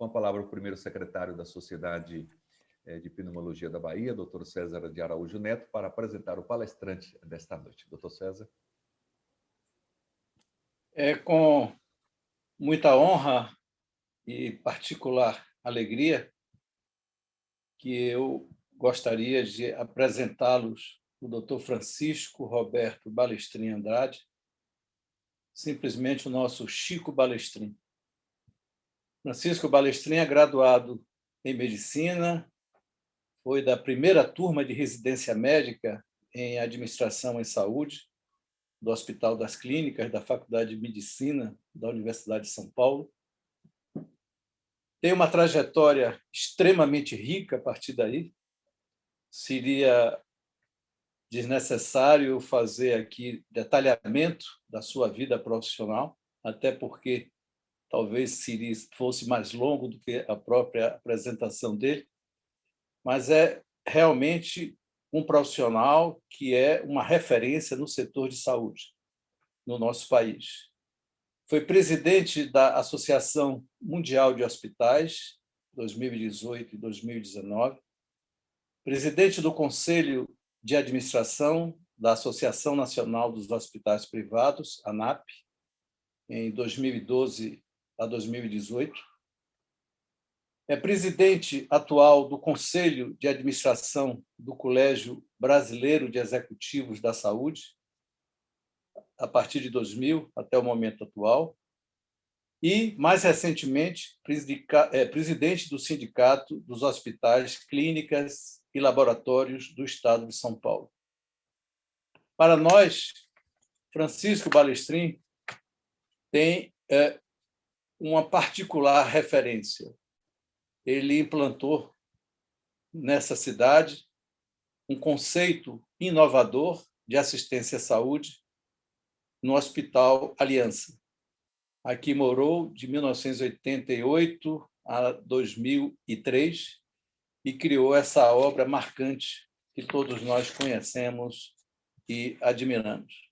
Com a palavra o primeiro secretário da Sociedade de Pneumologia da Bahia, Dr. César de Araújo Neto, para apresentar o palestrante desta noite. Dr. César. É com muita honra e particular alegria que eu gostaria de apresentá-los o Dr. Francisco Roberto Balestrin Andrade, simplesmente o nosso Chico Balestrin. Francisco Balestrin é graduado em Medicina, foi da primeira turma de residência médica em Administração em Saúde, do Hospital das Clínicas, da Faculdade de Medicina da Universidade de São Paulo. Tem uma trajetória extremamente rica a partir daí. Seria desnecessário fazer aqui detalhamento da sua vida profissional, até porque talvez fosse mais longo do que a própria apresentação dele, mas é realmente um profissional que é uma referência no setor de saúde no nosso país. Foi presidente da Associação Mundial de Hospitais, 2018 e 2019, presidente do Conselho de Administração da Associação Nacional dos Hospitais Privados, ANAP, em 2012 a 2018. É presidente atual do Conselho de Administração do Colégio Brasileiro de Executivos da Saúde, a partir de 2000 até o momento atual, e, mais recentemente, presidente do Sindicato dos Hospitais, Clínicas e Laboratórios do Estado de São Paulo. Para nós, Francisco Balestrin tem uma particular referência. Ele implantou nessa cidade um conceito inovador de assistência à saúde no Hospital Aliança. Aqui morou de 1988 a 2003 e criou essa obra marcante que todos nós conhecemos e admiramos.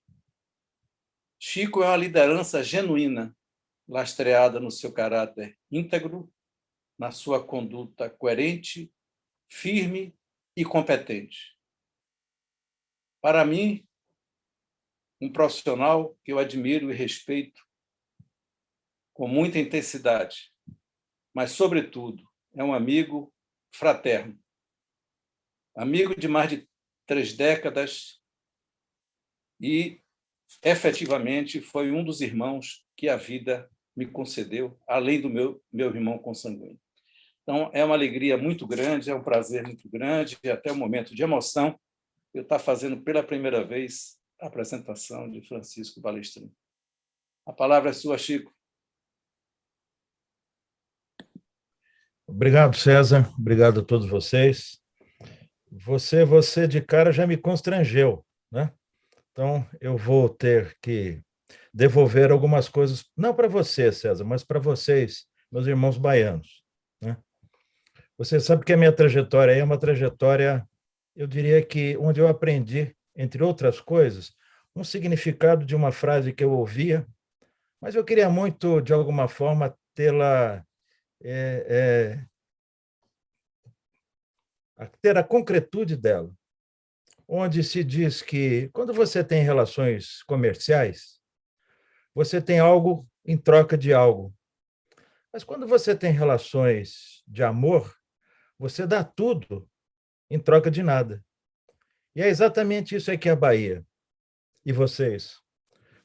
Chico é uma liderança genuína, lastreada no seu caráter íntegro, na sua conduta coerente, firme e competente. Para mim, um profissional que eu admiro e respeito com muita intensidade, mas, sobretudo, é um amigo fraterno. Amigo de mais de 3 décadas e, efetivamente, foi um dos irmãos que a vida me concedeu, além do meu irmão consanguíneo. Então, é uma alegria muito grande, é um prazer muito grande, e até um momento de emoção, eu estar fazendo pela primeira vez a apresentação de Francisco Balestrin. A palavra é sua, Chico. Obrigado, César. Obrigado a todos vocês. Você de cara já me constrangeu, né? Então, eu vou ter que devolver algumas coisas, não para você, César, mas para vocês, meus irmãos baianos, né? Você sabe que a minha trajetória é uma trajetória, eu diria que onde eu aprendi, entre outras coisas, um significado de uma frase que eu ouvia, mas eu queria muito, de alguma forma, tê-la ter a concretude dela, onde se diz que quando você tem relações comerciais, você tem algo em troca de algo. Mas quando você tem relações de amor, você dá tudo em troca de nada. E é exatamente isso aí que é a Bahia. E vocês?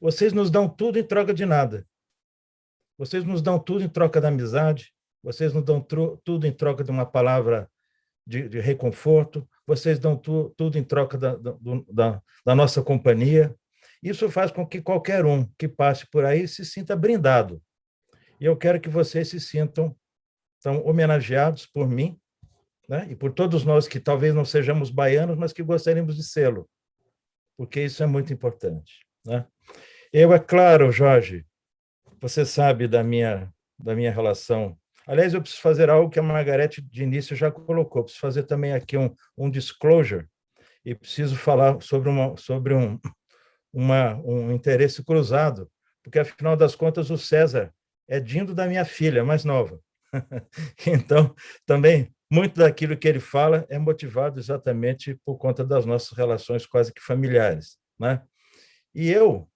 Vocês nos dão tudo em troca de nada. Vocês nos dão tudo em troca da amizade, vocês nos dão tudo em troca de uma palavra de reconforto, vocês dão tudo em troca da nossa companhia. Isso faz com que qualquer um que passe por aí se sinta brindado. E eu quero que vocês se sintam tão homenageados por mim, né? E por todos nós que talvez não sejamos baianos, mas que gostaríamos de sê-lo, porque isso é muito importante, né? Eu, é claro, Jorge, você sabe da minha relação. Aliás, eu preciso fazer algo que a Margarete, de início, já colocou. Preciso fazer também aqui um disclosure e preciso falar sobre um interesse cruzado, porque, afinal das contas, o César é dindo da minha filha mais nova. Então, também, muito daquilo que ele fala é motivado exatamente por conta das nossas relações quase que familiares, né? E eu,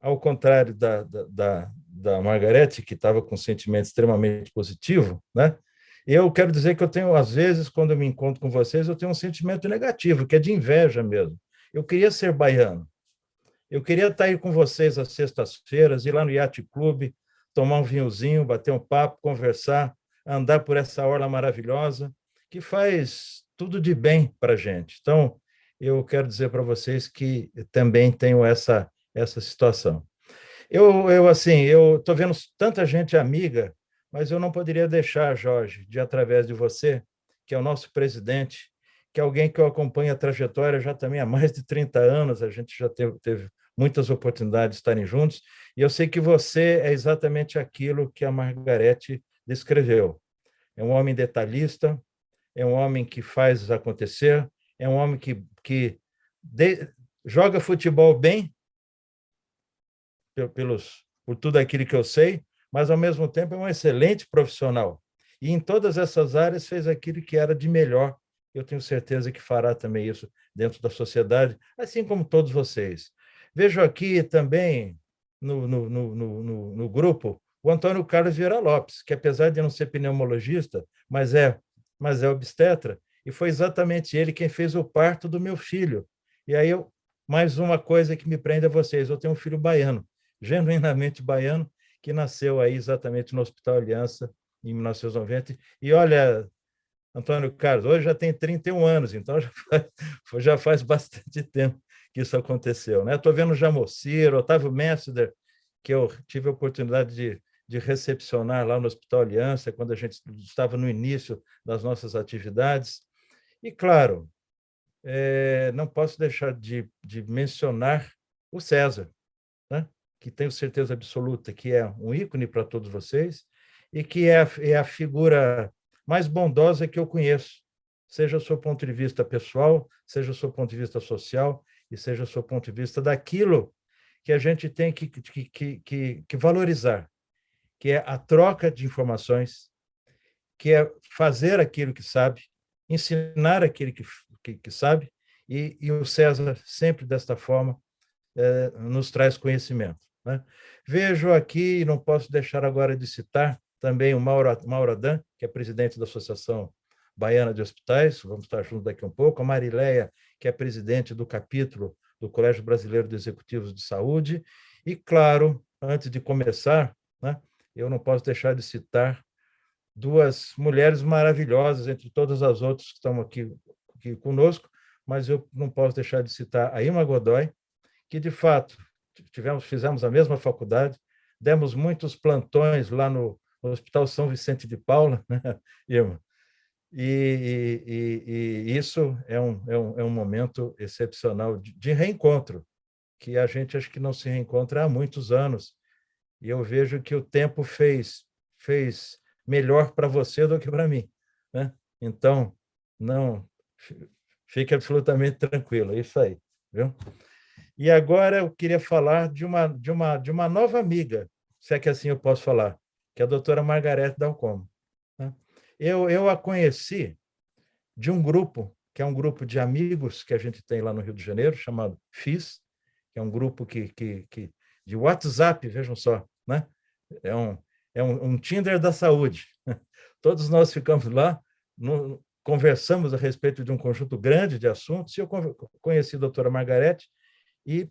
ao contrário da Margarete, que estava com um sentimento extremamente positivo, né? Eu quero dizer que eu tenho, às vezes, quando eu me encontro com vocês, eu tenho um sentimento negativo, que é de inveja mesmo. Eu queria ser baiano. Eu queria estar aí com vocês às sextas-feiras, ir lá no Yacht Club, tomar um vinhozinho, bater um papo, conversar, andar por essa orla maravilhosa, que faz tudo de bem para a gente. Então, eu quero dizer para vocês que também tenho essa situação. Assim, eu estou vendo tanta gente amiga, mas eu não poderia deixar, Jorge, de através de você, que é o nosso presidente, que é alguém que eu acompanho a trajetória já também há mais de 30 anos, a gente já teve muitas oportunidades de estarem juntos, e eu sei que você é exatamente aquilo que a Margarete descreveu. É um homem detalhista, é um homem que faz acontecer, é um homem que joga futebol bem, por tudo aquilo que eu sei, mas, ao mesmo tempo, é um excelente profissional. E, em todas essas áreas, fez aquilo que era de melhor. Eu tenho certeza que fará também isso dentro da sociedade, assim como todos vocês. Vejo aqui também, no grupo, o Antônio Carlos Vieira Lopes, que, apesar de não ser pneumologista, mas é obstetra, e foi exatamente ele quem fez o parto do meu filho. E aí, mais uma coisa que me prende a vocês, eu tenho um filho baiano, genuinamente baiano, que nasceu aí exatamente no Hospital Aliança, em 1990. E olha, Antônio Carlos, hoje já tem 31 anos, então já faz bastante tempo que isso aconteceu. Né? Estou vendo Jamociro, Otávio Messner, que eu tive a oportunidade de recepcionar lá no Hospital Aliança, quando a gente estava no início das nossas atividades. E, claro, não posso deixar de mencionar o César, né? Que tenho certeza absoluta que é um ícone para todos vocês e que é a figura mais bondosa que eu conheço, seja o seu ponto de vista pessoal, seja o seu ponto de vista social e seja o seu ponto de vista daquilo que a gente tem que valorizar, que é a troca de informações, que é fazer aquilo que sabe, ensinar aquilo que sabe, e o César, sempre desta forma, nos traz conhecimento. Né? Vejo aqui, não posso deixar agora de citar, também o Mauro Adam, que é presidente da Associação Baiana de Hospitais, vamos estar juntos daqui um pouco, a Marileia, que é presidente do capítulo do Colégio Brasileiro de Executivos de Saúde, e, claro, antes de começar, né, eu não posso deixar de citar duas mulheres maravilhosas, entre todas as outras que estão aqui conosco, mas eu não posso deixar de citar a Irma Godoy, que, de fato, fizemos a mesma faculdade, demos muitos plantões lá no Hospital São Vicente de Paula, né, Irma? E isso é um momento excepcional de reencontro, que a gente acho que não se reencontra há muitos anos, e eu vejo que o tempo fez melhor para você do que para mim, né? Então, não fique absolutamente tranquilo, é isso aí, viu? E agora eu queria falar de uma nova amiga, se é que assim eu posso falar, que é a doutora Margarete Dalcomo. Né? Eu a conheci de um grupo, que é um grupo de amigos que a gente tem lá no Rio de Janeiro, chamado FIS, que é um grupo de WhatsApp, vejam só, né? É um Tinder da saúde. Todos nós ficamos lá, conversamos a respeito de um conjunto grande de assuntos, e eu conheci a doutora Margarete, e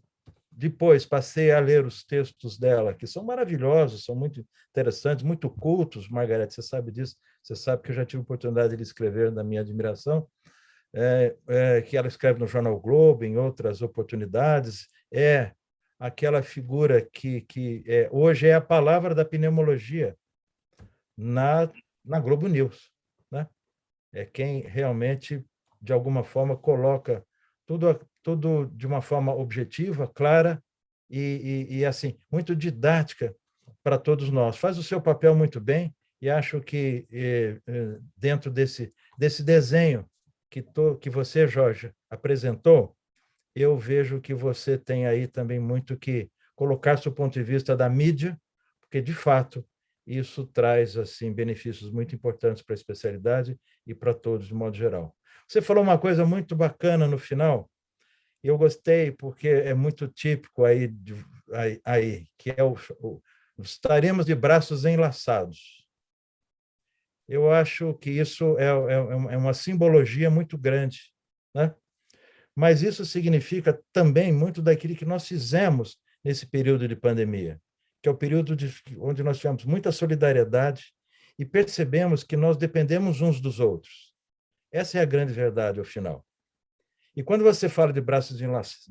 depois passei a ler os textos dela, que são maravilhosos, são muito interessantes, muito cultos, Margarete, você sabe disso, você sabe que eu já tive a oportunidade de escrever da minha admiração, que ela escreve no Jornal Globo, em outras oportunidades, é aquela figura que hoje é a palavra da pneumologia na Globo News. Né? É quem realmente, de alguma forma, coloca tudo de uma forma objetiva, clara e assim, muito didática para todos nós. Faz o seu papel muito bem e acho que, dentro desse desenho que você, Jorge, apresentou, eu vejo que você tem aí também muito que colocar seu ponto de vista da mídia, porque, de fato, isso traz assim benefícios muito importantes para a especialidade e para todos de modo geral. Você falou uma coisa muito bacana no final, e eu gostei porque é muito típico aí que é estaremos de braços enlaçados. Eu acho que isso é uma simbologia muito grande, né? Mas isso significa também muito daquilo que nós fizemos nesse período de pandemia, que é o período onde nós tivemos muita solidariedade e percebemos que nós dependemos uns dos outros. Essa é a grande verdade, ao final. E quando você fala de braços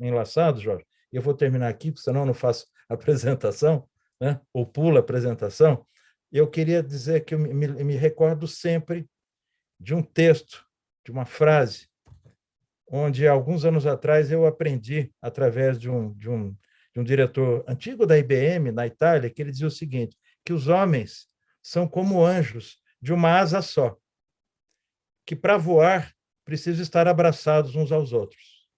enlaçados, Jorge, eu vou terminar aqui, porque senão eu não faço a apresentação, né? Ou pulo a apresentação, eu queria dizer que eu me recordo sempre de um texto, de uma frase, onde, alguns anos atrás, eu aprendi, através de um diretor antigo da IBM, na Itália, que ele dizia o seguinte, que os homens são como anjos de uma asa só, que, para voar, precisam estar abraçados uns aos outros.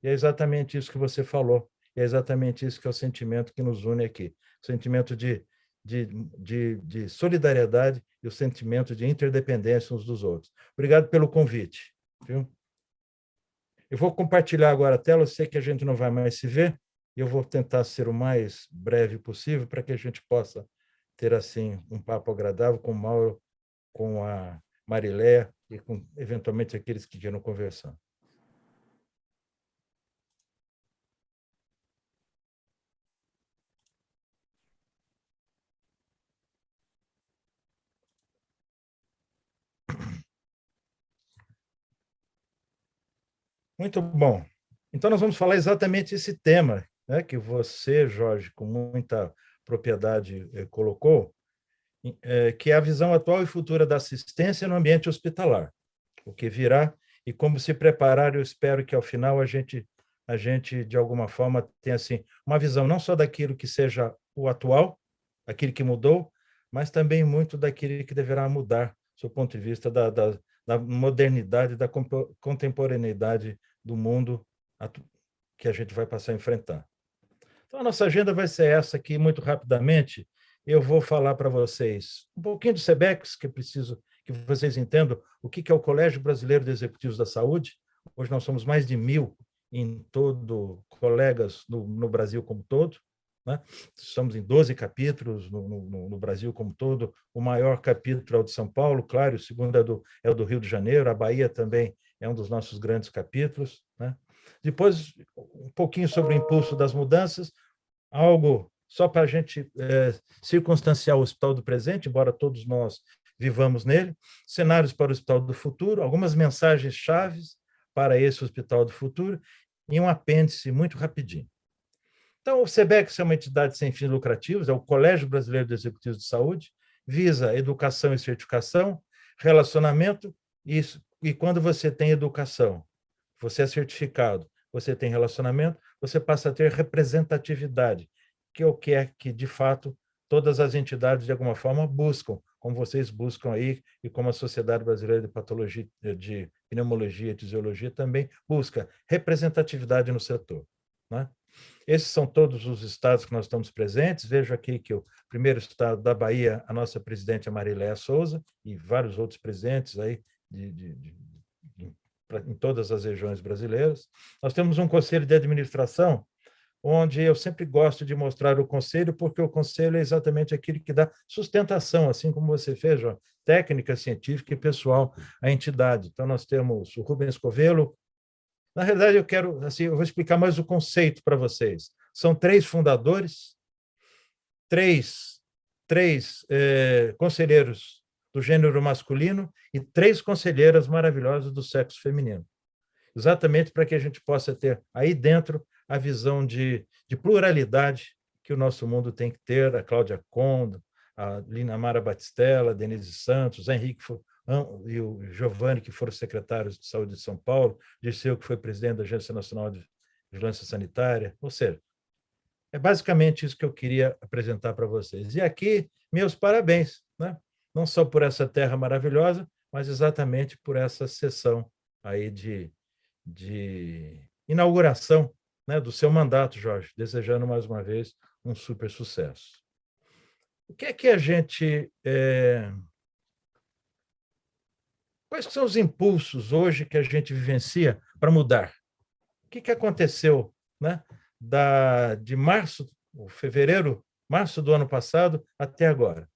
E é exatamente isso que você falou, é exatamente isso que é o sentimento que nos une aqui, o sentimento de solidariedade e o sentimento de interdependência uns dos outros. Obrigado pelo convite. Viu? Eu vou compartilhar agora a tela, eu sei que a gente não vai mais se ver, e eu vou tentar ser o mais breve possível para que a gente possa ter, assim, um papo agradável com o Mauro, com a Mariléia e com, eventualmente, aqueles que queiram conversar. Muito bom. Então, nós vamos falar exatamente esse tema, né, que você, Jorge, com muita propriedade, colocou, que é a visão atual e futura da assistência no ambiente hospitalar, o que virá e como se preparar. Eu espero que, ao final, a gente de alguma forma, tenha assim, uma visão não só daquilo que seja o atual, aquilo que mudou, mas também muito daquilo que deverá mudar, do seu ponto de vista da modernidade, da contemporaneidade do mundo que a gente vai passar a enfrentar. Então, a nossa agenda vai ser essa aqui, muito rapidamente. Eu vou falar para vocês um pouquinho do SEBEX, que é preciso que vocês entendam o que é o Colégio Brasileiro de Executivos da Saúde. Hoje nós somos mais de 1.000 em todo, colegas no Brasil como todo, né? Estamos em 12 capítulos no Brasil como todo. O maior capítulo é o de São Paulo, claro, o segundo é o do Rio de Janeiro, a Bahia também é um dos nossos grandes capítulos, né? Depois, um pouquinho sobre o impulso das mudanças, algo só para a gente circunstanciar o hospital do presente, embora todos nós vivamos nele, cenários para o hospital do futuro, algumas mensagens chaves para esse hospital do futuro, e um apêndice muito rapidinho. Então, o SEBEX é uma entidade sem fins lucrativos, é o Colégio Brasileiro de Executivos de Saúde, visa educação e certificação, relacionamento, e quando você tem educação, você é certificado, você tem relacionamento, você passa a ter representatividade, que é o que de fato, todas as entidades, de alguma forma, buscam, como vocês buscam aí, e como a Sociedade Brasileira de Patologia, de Pneumologia e Tisiologia também busca representatividade no setor, né? Esses são todos os estados que nós estamos presentes. Vejo aqui que o primeiro estado da Bahia, a nossa presidente é Mariléia Souza, e vários outros presidentes aí em todas as regiões brasileiras. Nós temos um conselho de administração, onde eu sempre gosto de mostrar o conselho, porque o conselho é exatamente aquele que dá sustentação, assim como você fez, João, técnica, científica e pessoal à entidade. Então, nós temos o Rubens Covelo. Na realidade, eu vou explicar mais o conceito para vocês. São 3 fundadores, três conselheiros do gênero masculino e 3 conselheiras maravilhosas do sexo feminino. Exatamente para que a gente possa ter aí dentro a visão de pluralidade que o nosso mundo tem que ter, a Cláudia Conde, a Lina Mara Batistella, a Denise Santos, a Henrique e o Giovanni, que foram secretários de saúde de São Paulo, Dirceu, que foi presidente da Agência Nacional de Vigilância Sanitária. Ou seja, é basicamente isso que eu queria apresentar para vocês. E aqui, meus parabéns, né? Não só por essa terra maravilhosa, mas exatamente por essa sessão aí de inauguração, né, do seu mandato, Jorge, desejando mais uma vez um super sucesso. O que é que a gente... Quais são os impulsos hoje que a gente vivencia para mudar? O que aconteceu, né? De março, março do ano passado até agora?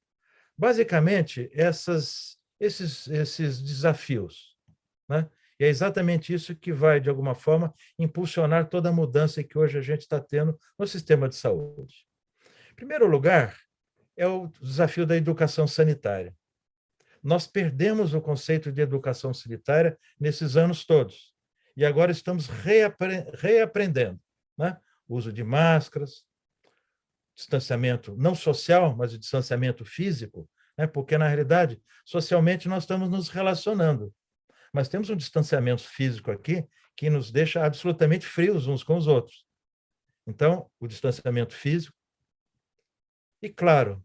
Basicamente, esses desafios, né? E é exatamente isso que vai, de alguma forma, impulsionar toda a mudança que hoje a gente está tendo no sistema de saúde. Em primeiro lugar, é o desafio da educação sanitária. Nós perdemos o conceito de educação sanitária nesses anos todos. E agora estamos reaprendendo, né? O uso de máscaras, distanciamento não social, mas o distanciamento físico, né? Porque, na realidade, socialmente nós estamos nos relacionando. Mas temos um distanciamento físico aqui que nos deixa absolutamente frios uns com os outros. Então, o distanciamento físico e, claro,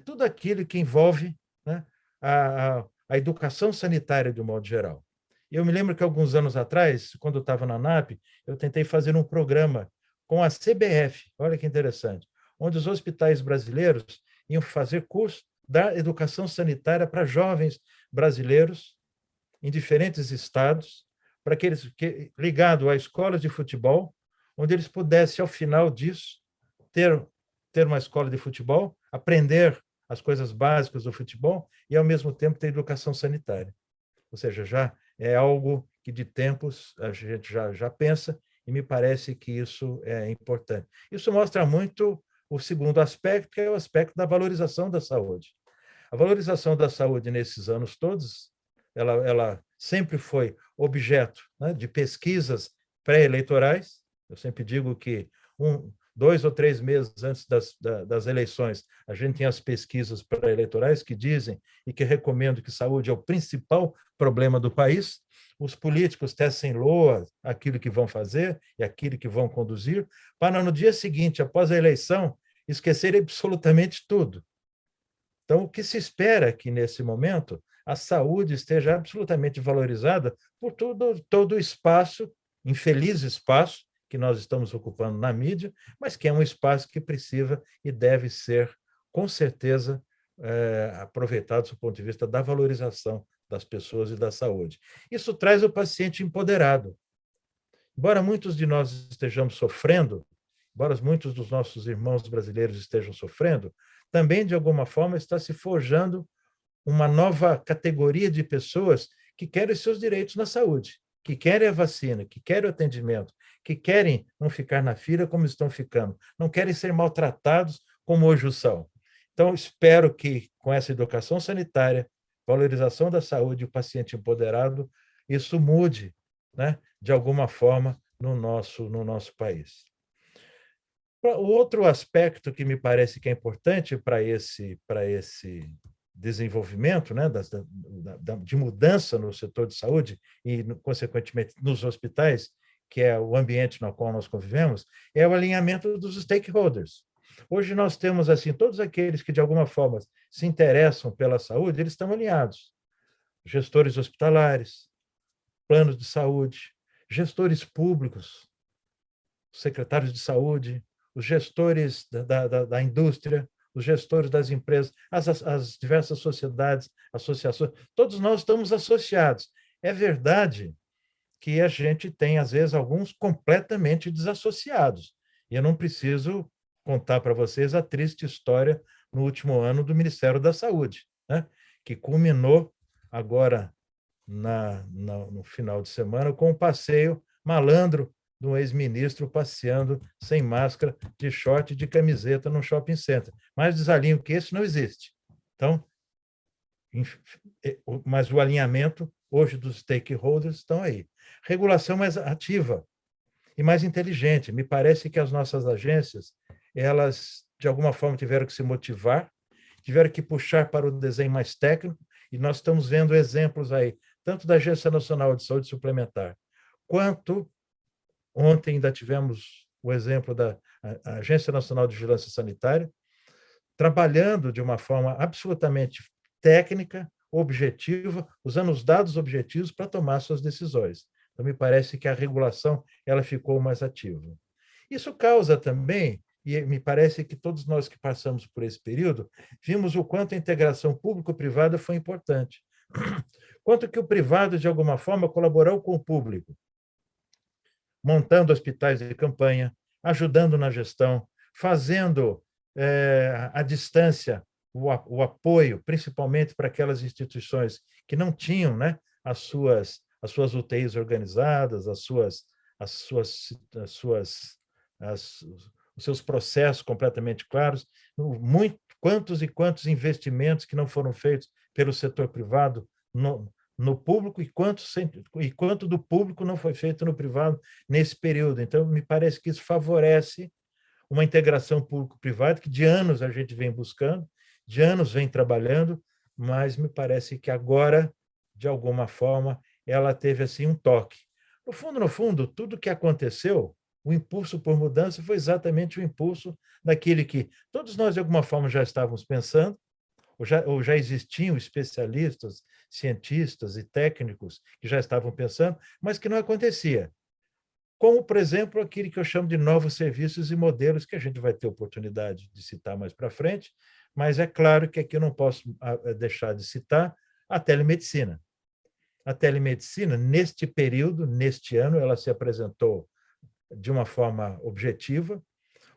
tudo aquilo que envolve, né, a educação sanitária de um modo geral. Eu me lembro que alguns anos atrás, quando eu estava na ANAP, eu tentei fazer um programa com a CBF, olha que interessante, onde os hospitais brasileiros iam fazer curso da educação sanitária para jovens brasileiros em diferentes estados, para que eles, ligado a escolas de futebol, onde eles pudessem, ao final disso, ter uma escola de futebol, aprender as coisas básicas do futebol e, ao mesmo tempo, ter educação sanitária. Ou seja, já é algo que, de tempos, a gente já pensa, e me parece que isso é importante. Isso mostra muito o segundo aspecto, que é o aspecto da valorização da saúde. A valorização da saúde, nesses anos todos, ela sempre foi objeto, né, de pesquisas pré-eleitorais. Eu sempre digo que 2 ou 3 meses antes das eleições, a gente tem as pesquisas pré-eleitorais que dizem e que recomendam que saúde é o principal problema do país. Os políticos tecem loa aquilo que vão fazer e aquilo que vão conduzir, para no dia seguinte, após a eleição, esquecerem absolutamente tudo. Então, o que se espera é que, nesse momento, a saúde esteja absolutamente valorizada por todo o espaço, infeliz espaço, que nós estamos ocupando na mídia, mas que é um espaço que precisa e deve ser, com certeza, aproveitado do ponto de vista da valorização das pessoas e da saúde. Isso traz o paciente empoderado. Embora muitos de nós estejamos sofrendo, embora muitos dos nossos irmãos brasileiros estejam sofrendo, também, de alguma forma, está se forjando uma nova categoria de pessoas que querem os seus direitos na saúde, que querem a vacina, que querem o atendimento, que querem não ficar na fila como estão ficando, não querem ser maltratados como hoje o são. Então, espero que, com essa educação sanitária, valorização da saúde e o paciente empoderado, isso mude, né, de alguma forma, no nosso país. O outro aspecto que me parece que é importante para esse desenvolvimento, né, de mudança no setor de saúde e, consequentemente, nos hospitais, que é o ambiente no qual nós convivemos, é o alinhamento dos stakeholders. Hoje nós temos, assim, todos aqueles que, de alguma forma, se interessam pela saúde, eles estão alinhados. Gestores hospitalares, planos de saúde, gestores públicos, secretários de saúde, os gestores da indústria, os gestores das empresas, as diversas sociedades, associações, todos nós estamos associados. É verdade que a gente tem, às vezes, alguns completamente desassociados. E eu não preciso contar para vocês a triste história no último ano do Ministério da Saúde, né? Que culminou agora no final de semana com um passeio malandro de um ex-ministro passeando sem máscara, de short e de camiseta no shopping center. Mais desalinho que esse não existe. Então, mas o alinhamento hoje dos stakeholders estão aí. Regulação mais ativa e mais inteligente. Me parece que as nossas agências, elas, de alguma forma, tiveram que se motivar, tiveram que puxar para o desenho mais técnico, e nós estamos vendo exemplos aí, tanto da Agência Nacional de Saúde Suplementar, quanto ontem ainda tivemos o exemplo da Agência Nacional de Vigilância Sanitária, trabalhando de uma forma absolutamente técnica, objetiva, usando os dados objetivos para tomar suas decisões. Então, me parece que a regulação ela ficou mais ativa. Isso causa também, e me parece que todos nós que passamos por esse período vimos o quanto a integração público-privada foi importante. Quanto que o privado, de alguma forma, colaborou com o público, montando hospitais de campanha, ajudando na gestão, fazendo à distância o apoio, principalmente para aquelas instituições que não tinham, né, as suas UTIs organizadas, os seus processos completamente claros, quantos e quantos investimentos que não foram feitos pelo setor privado no público e quanto do público não foi feito no privado nesse período. Então, me parece que isso favorece uma integração público-privada que de anos a gente vem buscando, de anos vem trabalhando, mas me parece que agora, de alguma forma, ela teve assim um toque. No fundo, tudo que aconteceu, o impulso por mudança foi exatamente o impulso daquele que todos nós, de alguma forma, já estávamos pensando, ou já existiam especialistas, cientistas e técnicos que já estavam pensando, mas que não acontecia. Como, por exemplo, aquele que eu chamo de novos serviços e modelos, que a gente vai ter oportunidade de citar mais para frente, mas é claro que aqui eu não posso deixar de citar a telemedicina. A telemedicina, neste período, neste ano, ela se apresentou de uma forma objetiva.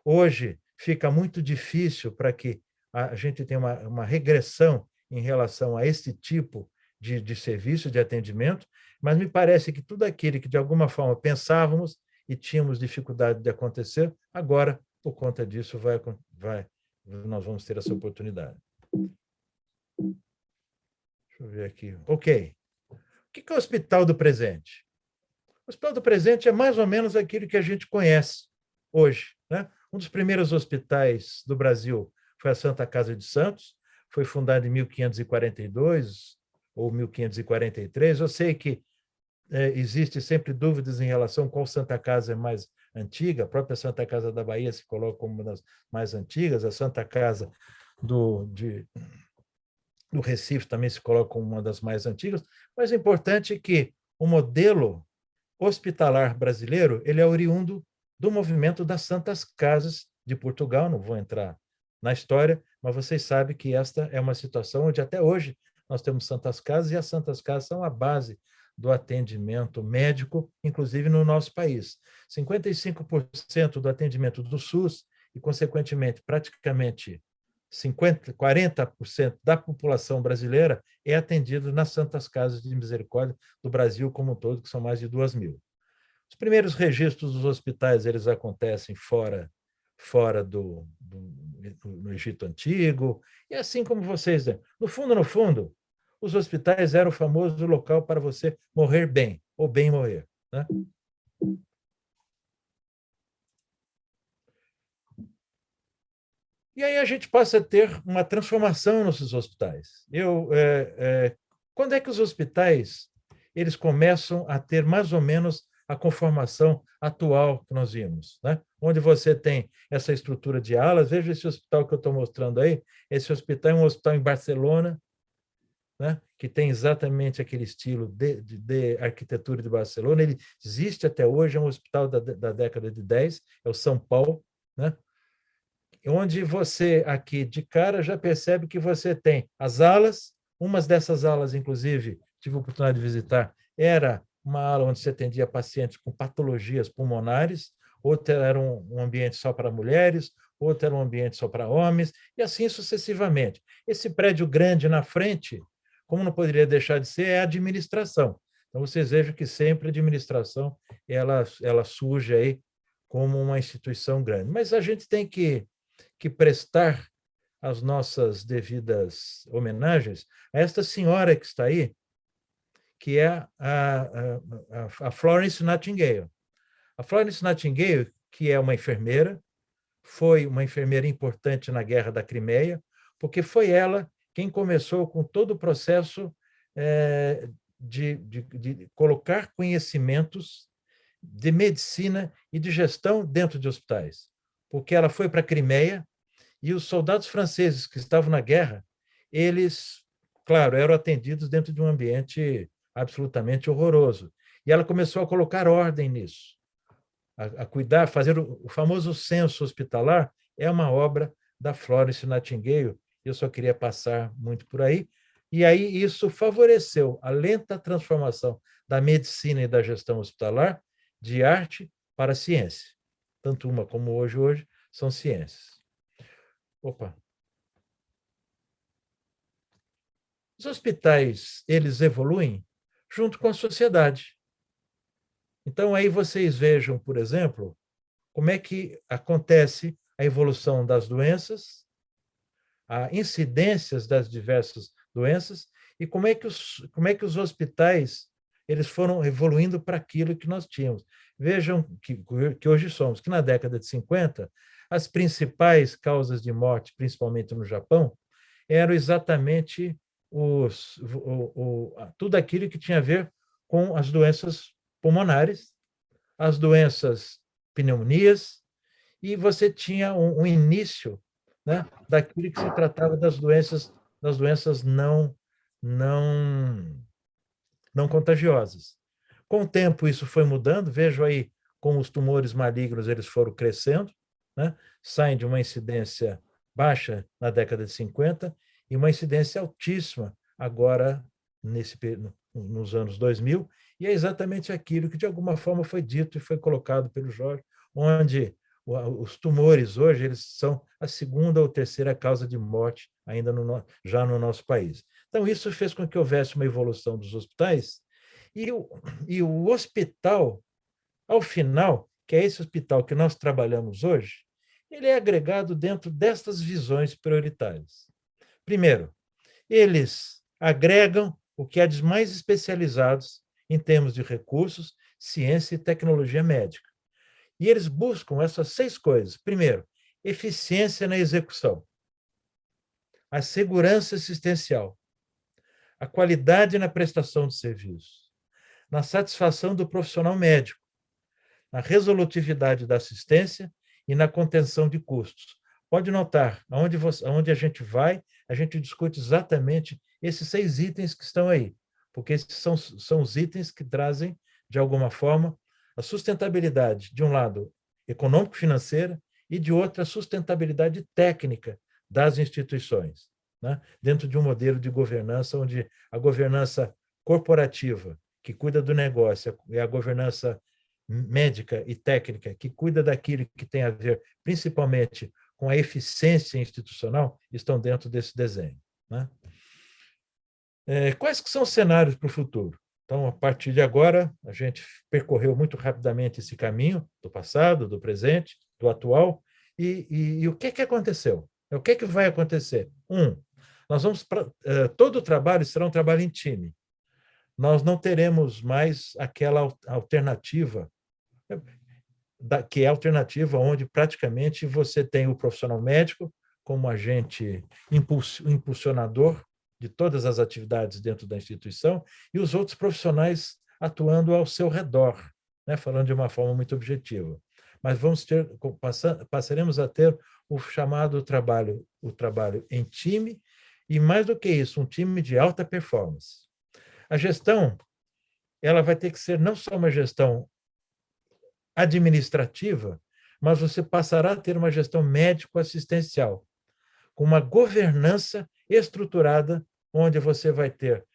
Hoje, fica muito difícil para que a gente tenha uma regressão em relação a esse tipo de serviço, de atendimento, mas me parece que tudo aquilo que, de alguma forma, pensávamos e tínhamos dificuldade de acontecer, agora, por conta disso, nós vamos ter essa oportunidade. Deixa eu ver aqui. Ok. O que é o Hospital do Presente? O Hospital do Presente é mais ou menos aquilo que a gente conhece hoje, né? Um dos primeiros hospitais do Brasil foi a Santa Casa de Santos, foi fundada em 1542 ou 1543. Eu sei que existe sempre dúvidas em relação a qual Santa Casa é mais antiga. A própria Santa Casa da Bahia se coloca como uma das mais antigas, a Santa Casa do Recife também se coloca como uma das mais antigas, mas é importante que o modelo hospitalar brasileiro ele é oriundo do movimento das Santas Casas de Portugal. Não vou entrar na história, mas vocês sabem que esta é uma situação onde até hoje nós temos Santas Casas, e as Santas Casas são a base do atendimento médico, inclusive no nosso país. 55% do atendimento do SUS e, consequentemente, praticamente 40% da população brasileira é atendido nas Santas Casas de Misericórdia do Brasil como um todo, que são mais de 2.000. Os primeiros registros dos hospitais eles acontecem fora no Egito Antigo, e assim como vocês, no fundo, os hospitais eram o famoso local para você morrer bem, ou bem morrer, né? E aí a gente passa a ter uma transformação nos hospitais. Quando é que os hospitais eles começam a ter mais ou menos a conformação atual que nós vimos, né? Onde você tem essa estrutura de alas. Veja esse hospital que eu estou mostrando aí. Esse hospital é um hospital em Barcelona, né? Que tem exatamente aquele estilo de arquitetura de Barcelona. Ele existe até hoje, é um hospital da década de 10, é o São Paulo, né? Onde você, aqui de cara, já percebe que você tem as alas. Umas dessas alas, inclusive, tive a oportunidade de visitar, era uma ala onde se atendia pacientes com patologias pulmonares, outra era um ambiente só para mulheres, outra era um ambiente só para homens, e assim sucessivamente. Esse prédio grande na frente, como não poderia deixar de ser, é a administração. Então, vocês vejam que sempre a administração ela surge aí como uma instituição grande. Mas a gente tem que prestar as nossas devidas homenagens a esta senhora que está aí, que é a Florence Nightingale. A Florence Nightingale, que é uma enfermeira, foi uma enfermeira importante na Guerra da Crimeia, porque foi ela quem começou com todo o processo de colocar conhecimentos de medicina e de gestão dentro de hospitais. Porque ela foi para a Crimeia, e os soldados franceses que estavam na guerra, eles, claro, eram atendidos dentro de um ambiente absolutamente horroroso. E ela começou a colocar ordem nisso. a cuidar, fazer o famoso censo hospitalar, é uma obra da Florence Nightingale. Eu só queria passar muito por aí. E aí isso favoreceu a lenta transformação da medicina e da gestão hospitalar de arte para ciência. Tanto uma como hoje são ciências. Opa. Os hospitais, eles evoluem junto com a sociedade. Então, aí vocês vejam, por exemplo, como é que acontece a evolução das doenças, a incidências das diversas doenças e como é que os hospitais eles foram evoluindo para aquilo que nós tínhamos. Vejam que hoje somos, que na década de 50, as principais causas de morte, principalmente no Japão, eram exatamente tudo aquilo que tinha a ver com as doenças pulmonares, as doenças pneumonias, e você tinha um início, né, daquilo que se tratava das doenças não contagiosas. Com o tempo isso foi mudando, vejo aí como os tumores malignos eles foram crescendo, né? Saem de uma incidência baixa na década de 50 e uma incidência altíssima agora nos anos 2000, e é exatamente aquilo que de alguma forma foi dito e foi colocado pelo Jorge, onde os tumores hoje eles são a segunda ou terceira causa de morte ainda já no nosso país. Então isso fez com que houvesse uma evolução dos hospitais e o hospital, ao final, que é esse hospital que nós trabalhamos hoje, ele é agregado dentro destas visões prioritárias. Primeiro, eles agregam o que há de mais especializados em termos de recursos, ciência e tecnologia médica. E eles buscam essas 6 coisas. Primeiro, eficiência na execução, a segurança assistencial, a qualidade na prestação de serviços, na satisfação do profissional médico, na resolutividade da assistência e na contenção de custos. Pode notar, aonde a gente vai, a gente discute exatamente esses 6 itens que estão aí, porque esses são os itens que trazem, de alguma forma, a sustentabilidade, de um lado, econômico-financeira, e de outro, a sustentabilidade técnica das instituições, né? Dentro de um modelo de governança onde a governança corporativa, que cuida do negócio, e a governança médica e técnica, que cuida daquilo que tem a ver principalmente com a eficiência institucional, estão dentro desse desenho, né? Quais que são os cenários para o futuro? Então, a partir de agora, a gente percorreu muito rapidamente esse caminho do passado, do presente, do atual, e o que aconteceu? O que vai acontecer? Todo o trabalho será um trabalho em time. Nós não teremos mais aquela alternativa, que é a alternativa onde praticamente você tem o profissional médico como agente impulsionador de todas as atividades dentro da instituição e os outros profissionais atuando ao seu redor, né? Falando de uma forma muito objetiva. Mas passaremos a ter o chamado o trabalho em time e, mais do que isso, um time de alta performance. A gestão ela vai ter que ser não só uma gestão administrativa, mas você passará a ter uma gestão médico-assistencial, com uma governança estruturada, onde você vai ter,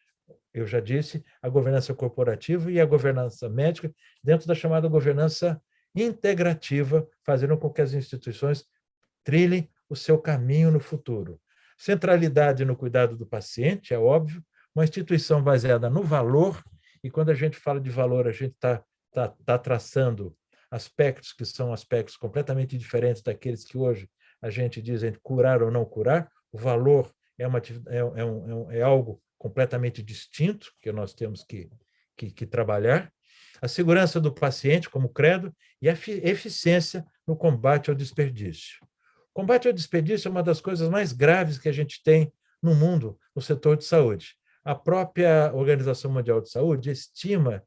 eu já disse, a governança corporativa e a governança médica, dentro da chamada governança integrativa, fazendo com que as instituições trilhem o seu caminho no futuro. Centralidade no cuidado do paciente, é óbvio, uma instituição baseada no valor, e quando a gente fala de valor, a gente está traçando aspectos que são aspectos completamente diferentes daqueles que hoje a gente diz entre curar ou não curar. O valor é algo completamente distinto que nós temos que trabalhar. A segurança do paciente como credo e a eficiência no combate ao desperdício. O combate ao desperdício é uma das coisas mais graves que a gente tem no mundo, no setor de saúde. A própria Organização Mundial de Saúde estima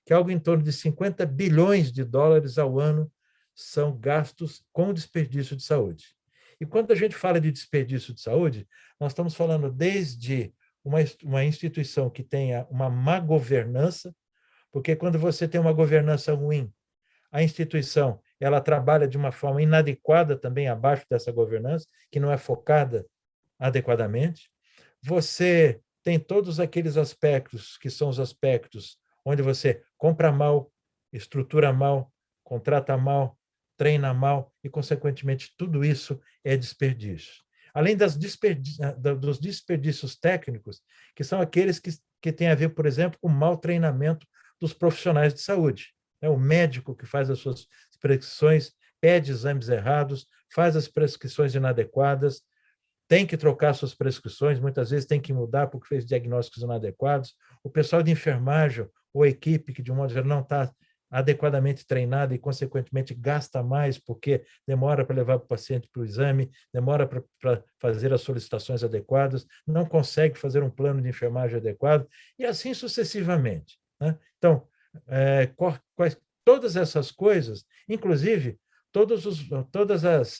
que algo em torno de 50 bilhões de dólares ao ano são gastos com desperdício de saúde. E quando a gente fala de desperdício de saúde, nós estamos falando desde uma instituição que tenha uma má governança, porque quando você tem uma governança ruim, a instituição ela trabalha de uma forma inadequada também abaixo dessa governança, que não é focada adequadamente. Você tem todos aqueles aspectos que são os aspectos onde você compra mal, estrutura mal, contrata mal, treina mal e, consequentemente, tudo isso é desperdício. Além dos desperdícios técnicos, que são aqueles que têm a ver, por exemplo, com o mau treinamento dos profissionais de saúde. É o médico que faz as suas prescrições, pede exames errados, faz as prescrições inadequadas, tem que trocar suas prescrições, muitas vezes tem que mudar porque fez diagnósticos inadequados. O pessoal de enfermagem ou a equipe que, de um modo geral, não está adequadamente treinada e, consequentemente, gasta mais porque demora para levar o paciente para o exame, demora para fazer as solicitações adequadas, não consegue fazer um plano de enfermagem adequado, e assim sucessivamente. Né? Então, todas essas coisas, inclusive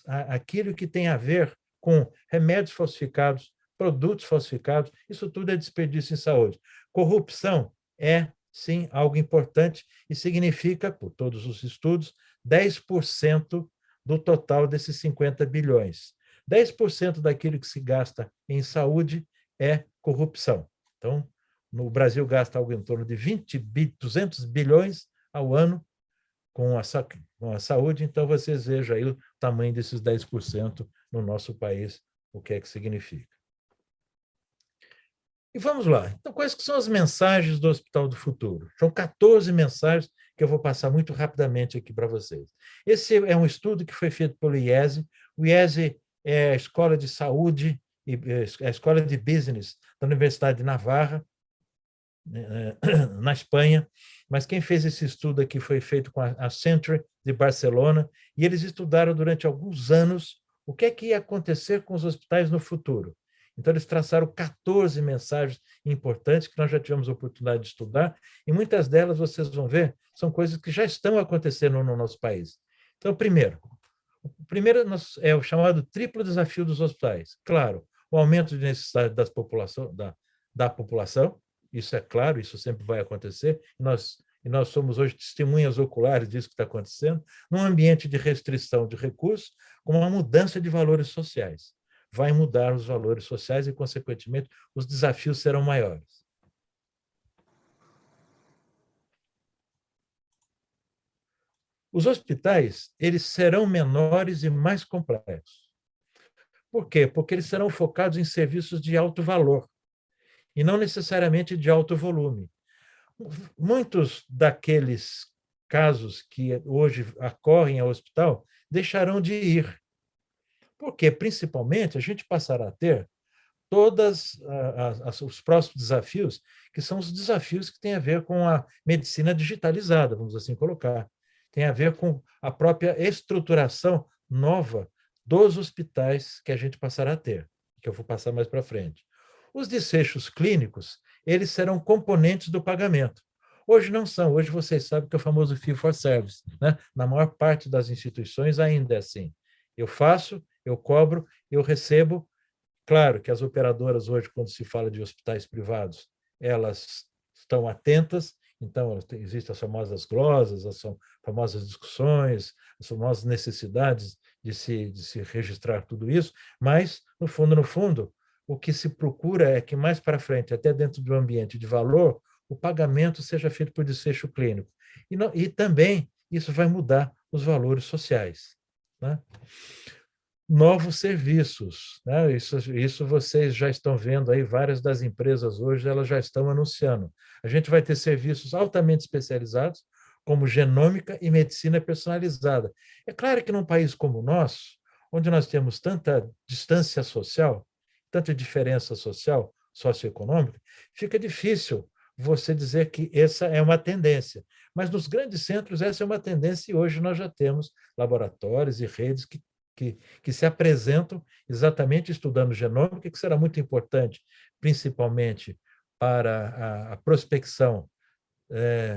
aquilo que tem a ver com remédios falsificados, produtos falsificados, isso tudo é desperdício em saúde. Corrupção é, sim, algo importante e significa, por todos os estudos, 10% do total desses 50 bilhões. 10% daquilo que se gasta em saúde é corrupção. Então, no Brasil gasta algo em torno de 200 bilhões ao ano com a saúde, então vocês vejam aí o tamanho desses 10% no nosso país, o que é que significa. E vamos lá. Então, quais que são as mensagens do Hospital do Futuro? São 14 mensagens que eu vou passar muito rapidamente aqui para vocês. Esse é um estudo que foi feito pelo IESE. O IESE é a Escola de Saúde, a Escola de Business da Universidade de Navarra, na Espanha, mas quem fez esse estudo aqui foi feito com a Century de Barcelona, e eles estudaram durante alguns anos o que é que ia acontecer com os hospitais no futuro. Então, eles traçaram 14 mensagens importantes que nós já tivemos a oportunidade de estudar, e muitas delas, vocês vão ver, são coisas que já estão acontecendo no nosso país. Então, o primeiro é o chamado triplo desafio dos hospitais. Claro, o aumento de necessidade da população, isso é claro, isso sempre vai acontecer, e nós somos hoje testemunhas oculares disso que está acontecendo, num ambiente de restrição de recursos, com uma mudança de valores sociais. Vai mudar os valores sociais e, consequentemente, os desafios serão maiores. Os hospitais, eles serão menores e mais complexos. Por quê? Porque eles serão focados em serviços de alto valor, e não necessariamente de alto volume. Muitos daqueles casos que hoje ocorrem ao hospital deixarão de ir. Porque, principalmente, a gente passará a ter todos os próximos desafios, que são os desafios que têm a ver com a medicina digitalizada, vamos assim colocar. Tem a ver com a própria estruturação nova dos hospitais que a gente passará a ter, que eu vou passar mais para frente. Os desfechos clínicos, eles serão componentes do pagamento. Hoje não são, hoje vocês sabem que é o famoso fee for service, né? Na maior parte das instituições ainda é assim. Eu faço, eu cobro, eu recebo. Claro que as operadoras hoje, quando se fala de hospitais privados, elas estão atentas, então existem as famosas glosas, as famosas discussões, as famosas necessidades de se registrar tudo isso, mas, no fundo, o que se procura é que mais para frente, até dentro do ambiente de valor, o pagamento seja feito por desfecho clínico. E também isso vai mudar os valores sociais. Né? Novos serviços. Né? Isso vocês já estão vendo aí, várias das empresas hoje elas já estão anunciando. A gente vai ter serviços altamente especializados, como genômica e medicina personalizada. É claro que num país como o nosso, onde nós temos tanta distância social, tanta diferença social, socioeconômica, fica difícil você dizer que essa é uma tendência. Mas nos grandes centros essa é uma tendência e hoje nós já temos laboratórios e redes que se apresentam exatamente estudando genômica, que será muito importante, principalmente para a prospecção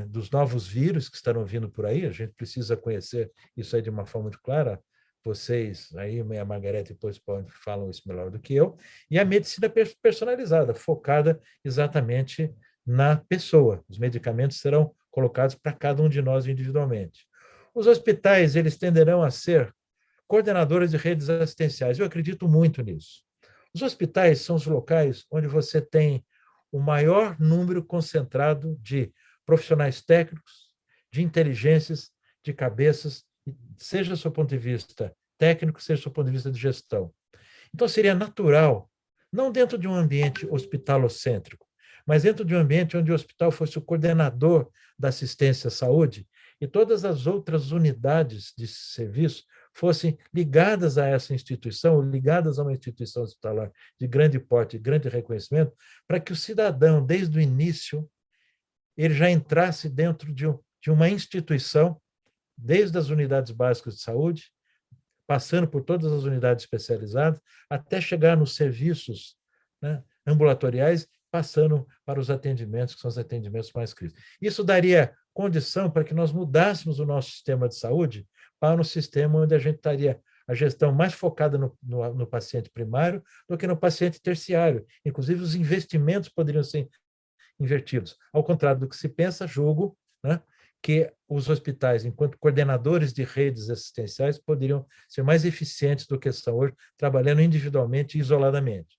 dos novos vírus que estarão vindo por aí. A gente precisa conhecer isso aí de uma forma muito clara. Vocês, aí, a Margarete depois falam isso melhor do que eu, e a medicina personalizada, focada exatamente na pessoa. Os medicamentos serão colocados para cada um de nós individualmente. Os hospitais, eles tenderão a ser coordenadores de redes assistenciais. Eu acredito muito nisso. Os hospitais são os locais onde você tem o maior número concentrado de profissionais técnicos, de inteligências, de cabeças, seja do seu ponto de vista técnico, seja do seu ponto de vista de gestão. Então, seria natural, não dentro de um ambiente hospitalocêntrico, mas dentro de um ambiente onde o hospital fosse o coordenador da assistência à saúde e todas as outras unidades de serviço fossem ligadas a essa instituição, ou ligadas a uma instituição hospitalar de grande porte, de grande reconhecimento, para que o cidadão, desde o início, ele já entrasse dentro de uma instituição, desde as unidades básicas de saúde, passando por todas as unidades especializadas, até chegar nos serviços, né, ambulatoriais, passando para os atendimentos, que são os atendimentos mais críticos. Isso daria condição para que nós mudássemos o nosso sistema de saúde para um sistema onde a gente estaria a gestão mais focada no paciente primário do que no paciente terciário. Inclusive, os investimentos poderiam ser invertidos. Ao contrário do que se pensa, julgo, né, que os hospitais, enquanto coordenadores de redes assistenciais, poderiam ser mais eficientes do que são hoje, trabalhando individualmente e isoladamente.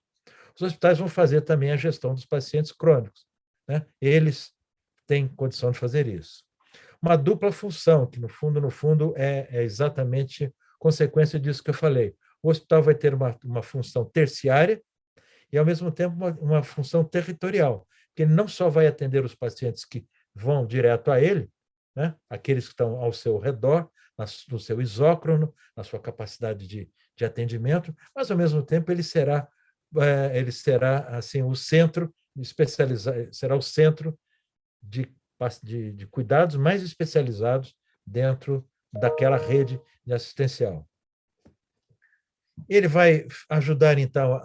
Os hospitais vão fazer também a gestão dos pacientes crônicos, né? Eles têm condição de fazer isso. Uma dupla função, que no fundo é exatamente consequência disso que eu falei. O hospital vai ter uma função terciária e, ao mesmo tempo, uma função territorial, que ele não só vai atender os pacientes que vão direto a ele, né? Aqueles que estão ao seu redor, no seu isócrono, na sua capacidade de atendimento, mas, ao mesmo tempo, ele será assim, o centro especializado, será o centro de cuidados mais especializados dentro daquela rede de assistencial. Ele vai ajudar, então,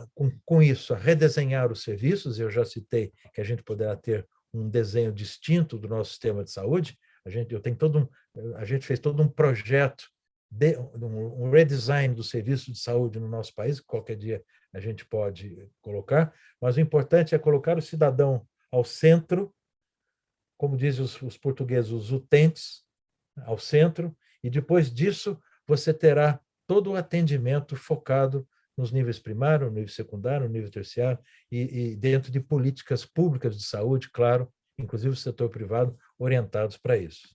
com isso, a redesenhar os serviços. Eu já citei que a gente poderá ter um desenho distinto do nosso sistema de saúde. A gente fez todo um projeto, um redesign do serviço de saúde no nosso país, que qualquer dia a gente pode colocar, mas o importante é colocar o cidadão ao centro, como dizem os portugueses, os utentes, ao centro, e depois disso você terá todo o atendimento focado nos níveis primário, no nível secundário, no nível terciário, e dentro de políticas públicas de saúde, claro, inclusive o setor privado, orientados para isso.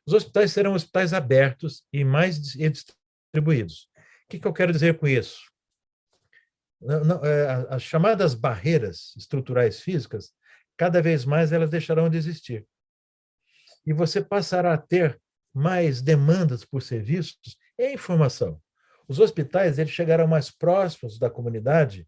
Os hospitais serão hospitais abertos e mais distribuídos. O que eu quero dizer com isso? As chamadas barreiras estruturais físicas, cada vez mais elas deixarão de existir. E você passará a ter mais demandas por serviços e informação. Os hospitais eles chegarão mais próximos da comunidade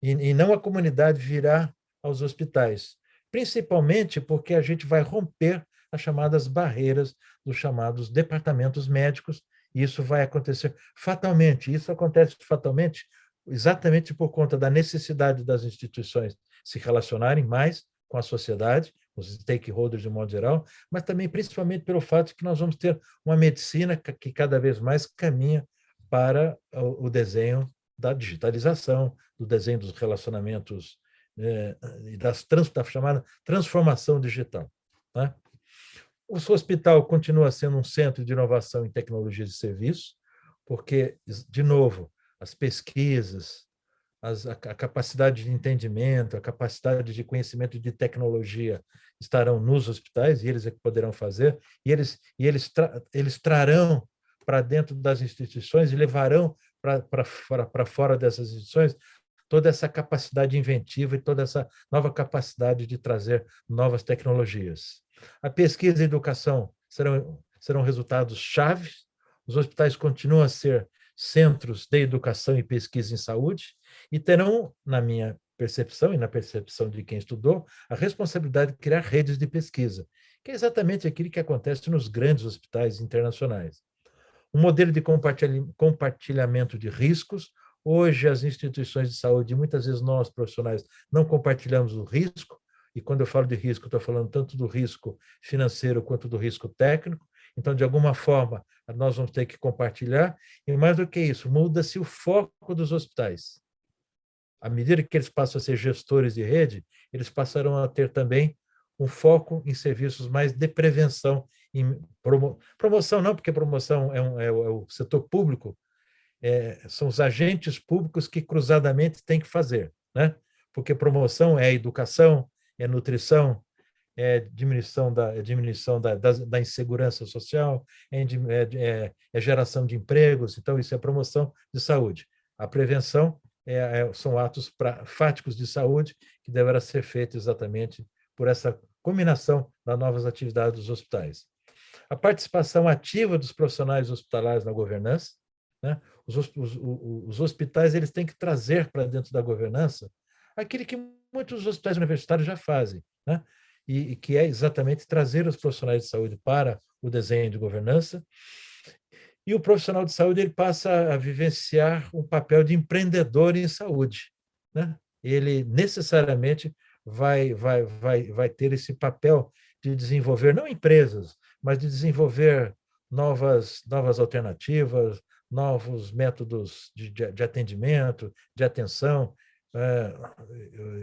e não a comunidade virá aos hospitais, principalmente porque a gente vai romper as chamadas barreiras dos chamados departamentos médicos, e isso vai acontecer fatalmente. Isso acontece fatalmente exatamente por conta da necessidade das instituições se relacionarem mais com a sociedade, os stakeholders de um modo geral, mas também principalmente pelo fato de que nós vamos ter uma medicina que cada vez mais caminha para o desenho da digitalização, do desenho dos relacionamentos e da chamada transformação digital, né? O hospital continua sendo um centro de inovação em tecnologia de serviço, porque, de novo, as pesquisas, a capacidade de entendimento, a capacidade de conhecimento de tecnologia estarão nos hospitais, e eles é que poderão fazer, e eles trarão para dentro das instituições e levarão para fora dessas instituições toda essa capacidade inventiva e toda essa nova capacidade de trazer novas tecnologias. A pesquisa e a educação serão resultados chaves. Os hospitais continuam a ser centros de educação e pesquisa em saúde e terão, na minha percepção e na percepção de quem estudou, a responsabilidade de criar redes de pesquisa, que é exatamente aquilo que acontece nos grandes hospitais internacionais. Um modelo de compartilhamento de riscos. Hoje, as instituições de saúde, muitas vezes nós, profissionais, não compartilhamos o risco, e quando eu falo de risco, estou falando tanto do risco financeiro quanto do risco técnico. Então, de alguma forma, nós vamos ter que compartilhar, e mais do que isso, muda-se o foco dos hospitais. À medida que eles passam a ser gestores de rede, eles passarão a ter também um foco em serviços mais de prevenção Promoção não, porque promoção é o setor público, são os agentes públicos que cruzadamente têm que fazer, né? Porque promoção é educação, é nutrição, diminuição da insegurança social, é geração de empregos, então isso é promoção de saúde. A prevenção são atos fáticos de saúde que deverá ser feito exatamente por essa combinação das novas atividades dos hospitais. A participação ativa dos profissionais hospitalares na governança, né? Os hospitais eles têm que trazer para dentro da governança aquilo que muitos hospitais universitários já fazem, né? E que é exatamente trazer os profissionais de saúde para o desenho de governança. E o profissional de saúde ele passa a vivenciar um papel de empreendedor em saúde, né? Ele necessariamente vai ter esse papel de desenvolver, não empresas, mas de desenvolver novas alternativas, novos métodos de atendimento, de atenção,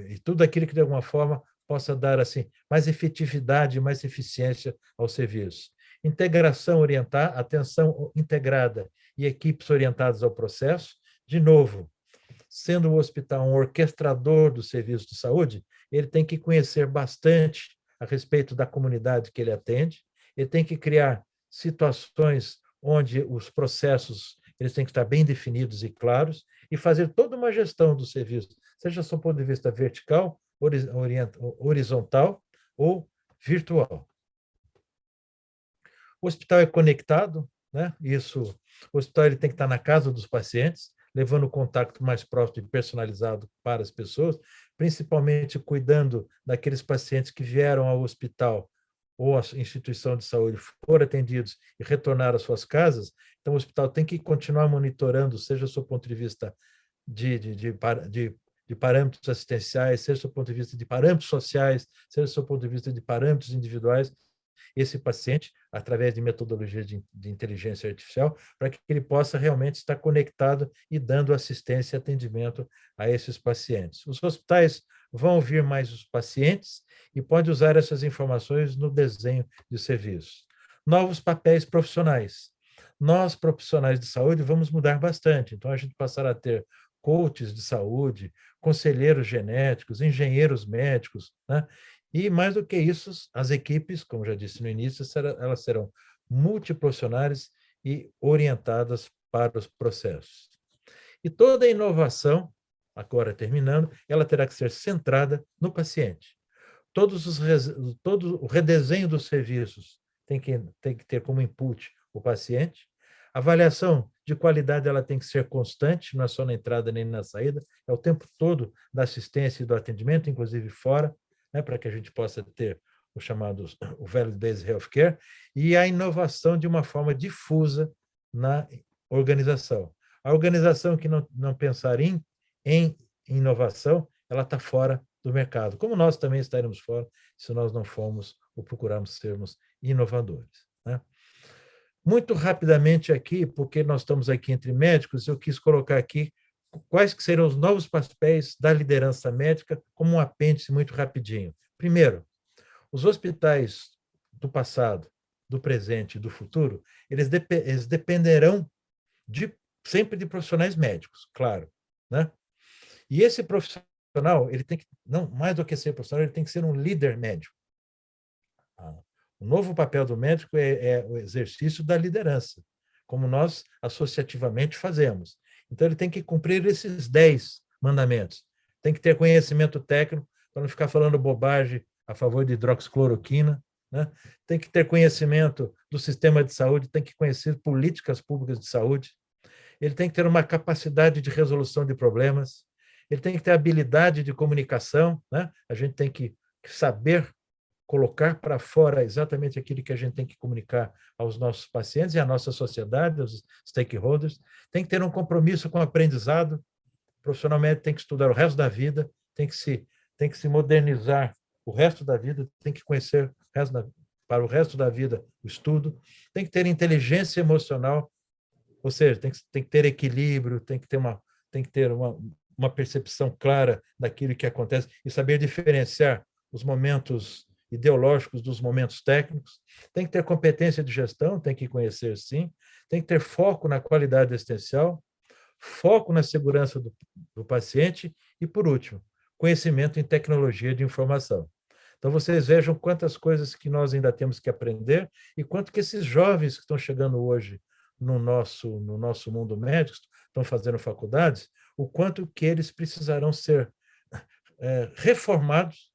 e tudo aquilo que, de alguma forma, possa dar assim mais efetividade, mais eficiência ao serviço. Integração orientada, atenção integrada e equipes orientadas ao processo. De novo, sendo o hospital um orquestrador do serviço de saúde, ele tem que conhecer bastante a respeito da comunidade que ele atende, ele tem que criar situações onde os processos eles têm que estar bem definidos e claros e fazer toda uma gestão do serviço, seja do ponto de vista vertical, horizontal ou virtual. O hospital é conectado, né? Isso, o hospital ele tem que estar na casa dos pacientes, levando o contato mais próximo e personalizado para as pessoas, principalmente cuidando daqueles pacientes que vieram ao hospital ou à instituição de saúde, foram atendidos e retornaram às suas casas. Então, o hospital tem que continuar monitorando, seja do seu ponto de vista de parâmetros assistenciais, seja do seu ponto de vista de parâmetros sociais, seja do seu ponto de vista de parâmetros individuais, esse paciente, através de metodologia de inteligência artificial, para que ele possa realmente estar conectado e dando assistência e atendimento a esses pacientes. Os hospitais vão ouvir mais os pacientes e pode usar essas informações no desenho de serviços. Novos papéis profissionais. Nós, profissionais de saúde, vamos mudar bastante. Então, a gente passará a ter coaches de saúde, conselheiros genéticos, engenheiros médicos, né? E, mais do que isso, as equipes, como já disse no início, elas serão multiprofissionais e orientadas para os processos. E toda a inovação, agora terminando, ela terá que ser centrada no paciente. Todo o redesenho dos serviços tem que ter como input o paciente. A avaliação de qualidade ela tem que ser constante, não é só na entrada nem na saída, é o tempo todo da assistência e do atendimento, inclusive fora, né, para que a gente possa ter o chamado o Value-Based Healthcare, e a inovação de uma forma difusa na organização. A organização que não pensar em inovação, ela está fora do mercado, como nós também estaremos fora se nós não formos ou procurarmos sermos inovadores, né? Muito rapidamente aqui, porque nós estamos aqui entre médicos, eu quis colocar aqui quais que serão os novos papéis da liderança médica, como um apêndice muito rapidinho. Primeiro, os hospitais do passado, do presente e do futuro, eles dependerão sempre de profissionais médicos, claro, né? E esse profissional, ele tem que, não mais do que ser profissional, ele tem que ser um líder médico. O novo papel do médico é o exercício da liderança, como nós associativamente fazemos. Então, ele tem que cumprir esses 10 mandamentos. Tem que ter conhecimento técnico, para não ficar falando bobagem a favor de hidroxicloroquina, né? Tem que ter conhecimento do sistema de saúde, tem que conhecer políticas públicas de saúde, ele tem que ter uma capacidade de resolução de problemas, ele tem que ter habilidade de comunicação, né? A gente tem que saber colocar para fora exatamente aquilo que a gente tem que comunicar aos nossos pacientes e à nossa sociedade, aos stakeholders. Tem que ter um compromisso com o aprendizado. O profissional médico tem que estudar o resto da vida, tem que se modernizar o resto da vida, tem que conhecer para o resto da vida o estudo, tem que ter inteligência emocional, ou seja, tem que ter equilíbrio, tem que ter uma percepção clara daquilo que acontece e saber diferenciar os momentos ideológicos dos momentos técnicos, tem que ter competência de gestão, tem que conhecer, sim, tem que ter foco na qualidade assistencial, foco na segurança do paciente e, por último, conhecimento em tecnologia de informação. Então, vocês vejam quantas coisas que nós ainda temos que aprender e quanto que esses jovens que estão chegando hoje no nosso mundo médico, estão fazendo faculdades, o quanto que eles precisarão ser reformados,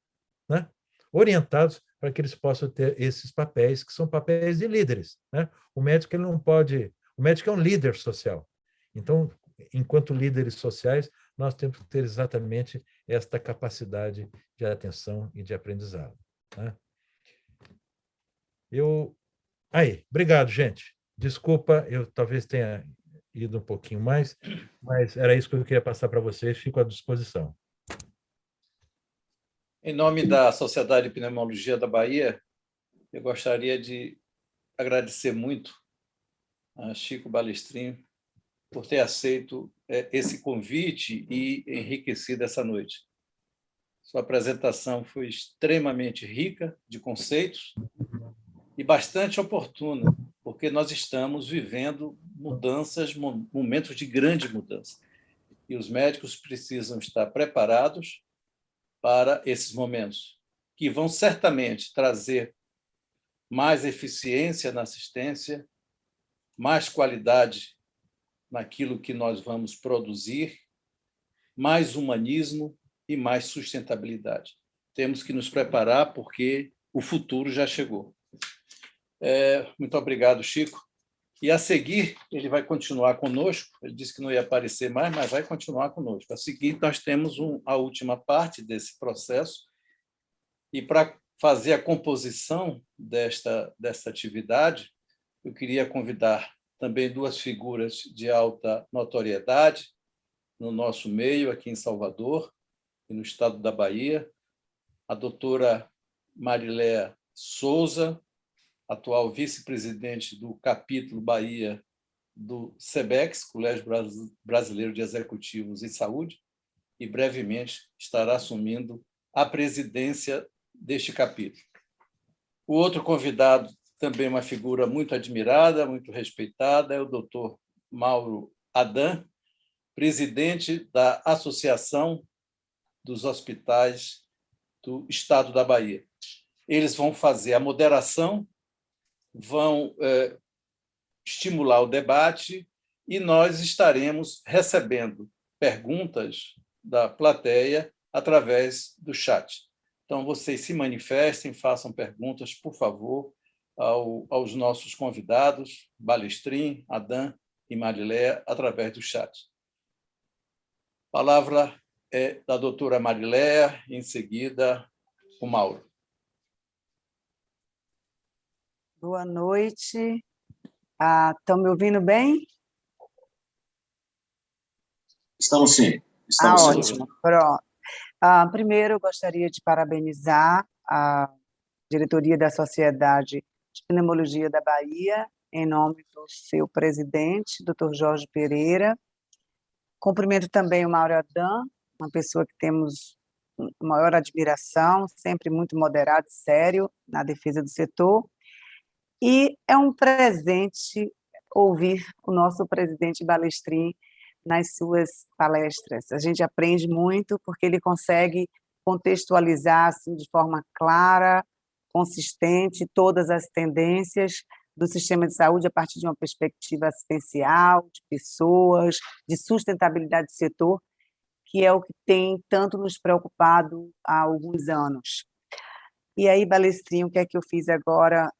né? Orientados para que eles possam ter esses papéis, que são papéis de líderes, né? O médico ele não pode... O médico é um líder social. Então, enquanto líderes sociais, nós temos que ter exatamente esta capacidade de atenção e de aprendizado, né? Obrigado, gente. Desculpa, eu talvez tenha ido um pouquinho mais, mas era isso que eu queria passar para vocês. Fico à disposição. Em nome da Sociedade de Pneumologia da Bahia, eu gostaria de agradecer muito a Chico Balestrin por ter aceito esse convite e enriquecido essa noite. Sua apresentação foi extremamente rica de conceitos e bastante oportuna, porque nós estamos vivendo mudanças, momentos de grande mudança. E os médicos precisam estar preparados para esses momentos, que vão certamente trazer mais eficiência na assistência, mais qualidade naquilo que nós vamos produzir, mais humanismo e mais sustentabilidade. Temos que nos preparar porque o futuro já chegou. Muito obrigado, Chico. E, a seguir, ele vai continuar conosco. Ele disse que não ia aparecer mais, mas vai continuar conosco. A seguir, nós temos a última parte desse processo. E, para fazer a composição desta atividade, eu queria convidar também duas figuras de alta notoriedade no nosso meio, aqui em Salvador e no estado da Bahia, a doutora Mariléa Souza, atual vice-presidente do capítulo Bahia do CEBEX, Colégio Brasileiro de Executivos em Saúde, e brevemente estará assumindo a presidência deste capítulo. O outro convidado, também uma figura muito admirada, muito respeitada, é o doutor Mauro Adam, presidente da Associação dos Hospitais do Estado da Bahia. Eles vão fazer a moderação, vão estimular o debate e nós estaremos recebendo perguntas da plateia através do chat. Então, vocês se manifestem, façam perguntas, por favor, aos nossos convidados, Balestrin, Adam e Mariléa, através do chat. A palavra é da doutora Mariléa, em seguida, o Mauro. Boa noite. Estão me ouvindo bem? Estamos sim. Estamos sim. Ótimo. Pronto. Primeiro, eu gostaria de parabenizar a diretoria da Sociedade de Pneumologia da Bahia, em nome do seu presidente, Dr. Jorge Pereira. Cumprimento também o Mauro Adam, uma pessoa que temos maior admiração, sempre muito moderado e sério na defesa do setor. E é um presente ouvir o nosso presidente Balestrin nas suas palestras. A gente aprende muito porque ele consegue contextualizar assim, de forma clara, consistente, todas as tendências do sistema de saúde a partir de uma perspectiva assistencial, de pessoas, de sustentabilidade do setor, que é o que tem tanto nos preocupado há alguns anos. E aí, Balestrin, o que é que eu fiz agora?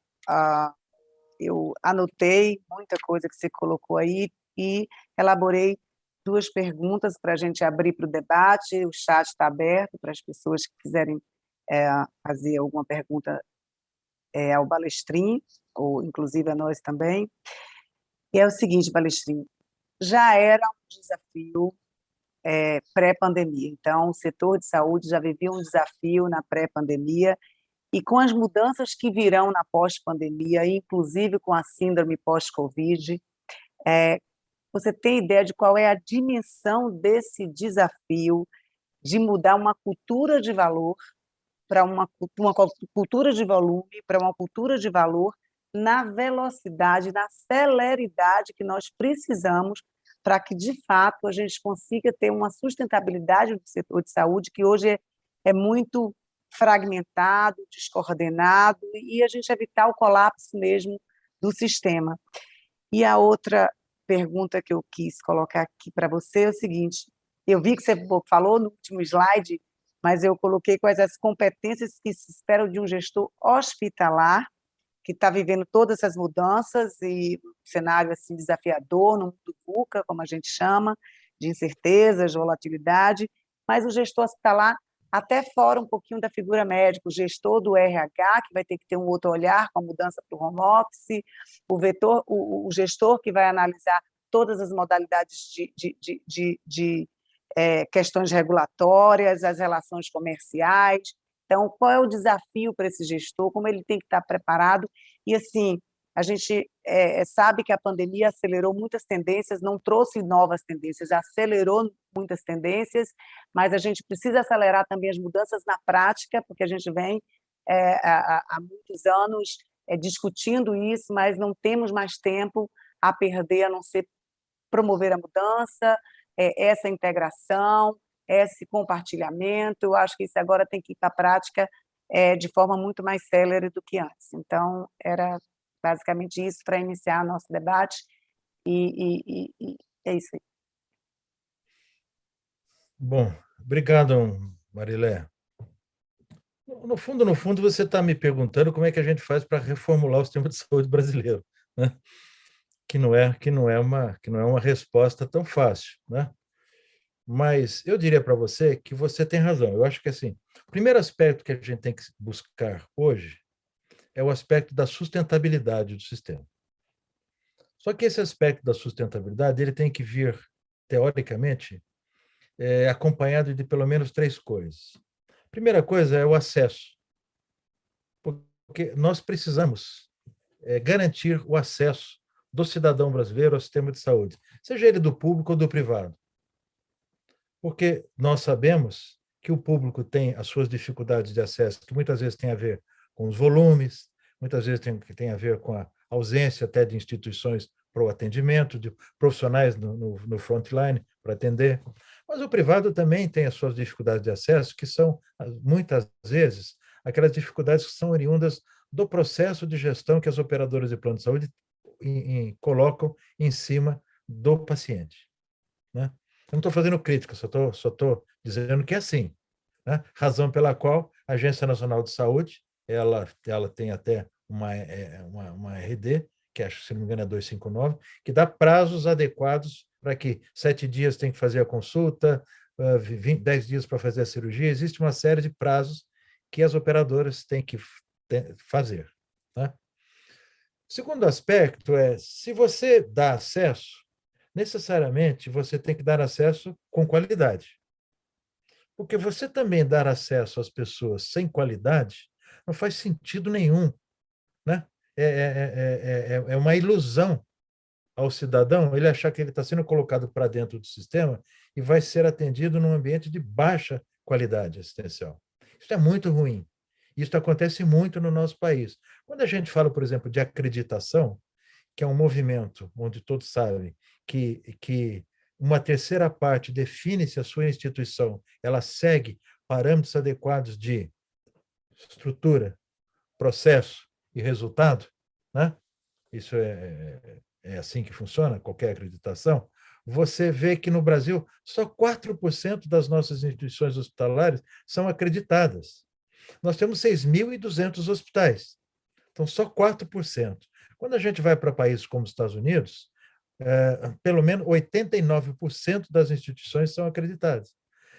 Eu anotei muita coisa que você colocou aí e elaborei duas perguntas para a gente abrir para o debate. O chat está aberto para as pessoas que quiserem fazer alguma pergunta ao Balestrin, ou inclusive a nós também. E é o seguinte, Balestrin, já era um desafio pré-pandemia. Então, o setor de saúde já vivia um desafio na pré-pandemia, e com as mudanças que virão na pós-pandemia, inclusive com a síndrome pós-Covid, você tem ideia de qual é a dimensão desse desafio de mudar uma cultura de valor para uma cultura de volume, para uma cultura de valor, na velocidade, na celeridade que nós precisamos para que, de fato, a gente consiga ter uma sustentabilidade do setor de saúde, que hoje é muito fragmentado, descoordenado, e a gente evitar o colapso mesmo do sistema. E a outra pergunta que eu quis colocar aqui para você é o seguinte: eu vi que você falou no último slide, mas eu coloquei quais as competências que se esperam de um gestor hospitalar que está vivendo todas essas mudanças e um cenário assim desafiador no mundo VUCA, como a gente chama, de incertezas, de volatilidade, mas o gestor hospitalar até fora um pouquinho da figura médica, o gestor do RH, que vai ter que ter um outro olhar com a mudança para o home office, o gestor que vai analisar todas as modalidades de questões regulatórias, as relações comerciais. Então, qual é o desafio para esse gestor, como ele tem que estar preparado? E, assim, a gente sabe que a pandemia acelerou muitas tendências, não trouxe novas tendências, acelerou muitas tendências, mas a gente precisa acelerar também as mudanças na prática, porque a gente vem há muitos anos discutindo isso, mas não temos mais tempo a perder, a não ser promover a mudança, essa integração, esse compartilhamento. Eu acho que isso agora tem que ir para a prática de forma muito mais célere do que antes. Então, era basicamente isso para iniciar nosso debate, e é isso aí. Bom, obrigado, Marilé. No fundo, você está me perguntando como é que a gente faz para reformular o sistema de saúde brasileiro, né? Que não é uma resposta tão fácil, né? Mas eu diria para você que você tem razão. Eu acho que assim, o primeiro aspecto que a gente tem que buscar hoje é o aspecto da sustentabilidade do sistema. Só que esse aspecto da sustentabilidade ele tem que vir, teoricamente, acompanhado de pelo menos 3 coisas. A primeira coisa é o acesso, porque nós precisamos garantir o acesso do cidadão brasileiro ao sistema de saúde, seja ele do público ou do privado. Porque nós sabemos que o público tem as suas dificuldades de acesso, que muitas vezes tem a ver com os volumes, muitas vezes tem a ver com a ausência até de instituições para o atendimento, de profissionais no frontline para atender. Mas o privado também tem as suas dificuldades de acesso, que são, muitas vezes, aquelas dificuldades que são oriundas do processo de gestão que as operadoras de plano de saúde colocam em cima do paciente, né? Eu não estou fazendo crítica, só estou dizendo que é assim, né? Razão pela qual a Agência Nacional de Saúde ela tem até uma RD, que acho, se não me engano, é 259, que dá prazos adequados para que 7 dias tem que fazer a consulta, 10 dias para fazer a cirurgia. Existe uma série de prazos que as operadoras têm que fazer, né? O segundo aspecto é, se você dá acesso, necessariamente você tem que dar acesso com qualidade. Porque você também dar acesso às pessoas sem qualidade não faz sentido nenhum, né? É uma ilusão ao cidadão ele achar que ele está sendo colocado para dentro do sistema e vai ser atendido num ambiente de baixa qualidade assistencial. Isso é muito ruim. Isso acontece muito no nosso país. Quando a gente fala, por exemplo, de acreditação, que é um movimento onde todos sabem que uma terceira parte define se a sua instituição ela segue parâmetros adequados de estrutura, processo e resultado, né? Isso é assim que funciona, qualquer acreditação. Você vê que no Brasil só 4% das nossas instituições hospitalares são acreditadas. Nós temos 6.200 hospitais, então só 4%. Quando a gente vai para países como os Estados Unidos, pelo menos 89% das instituições são acreditadas.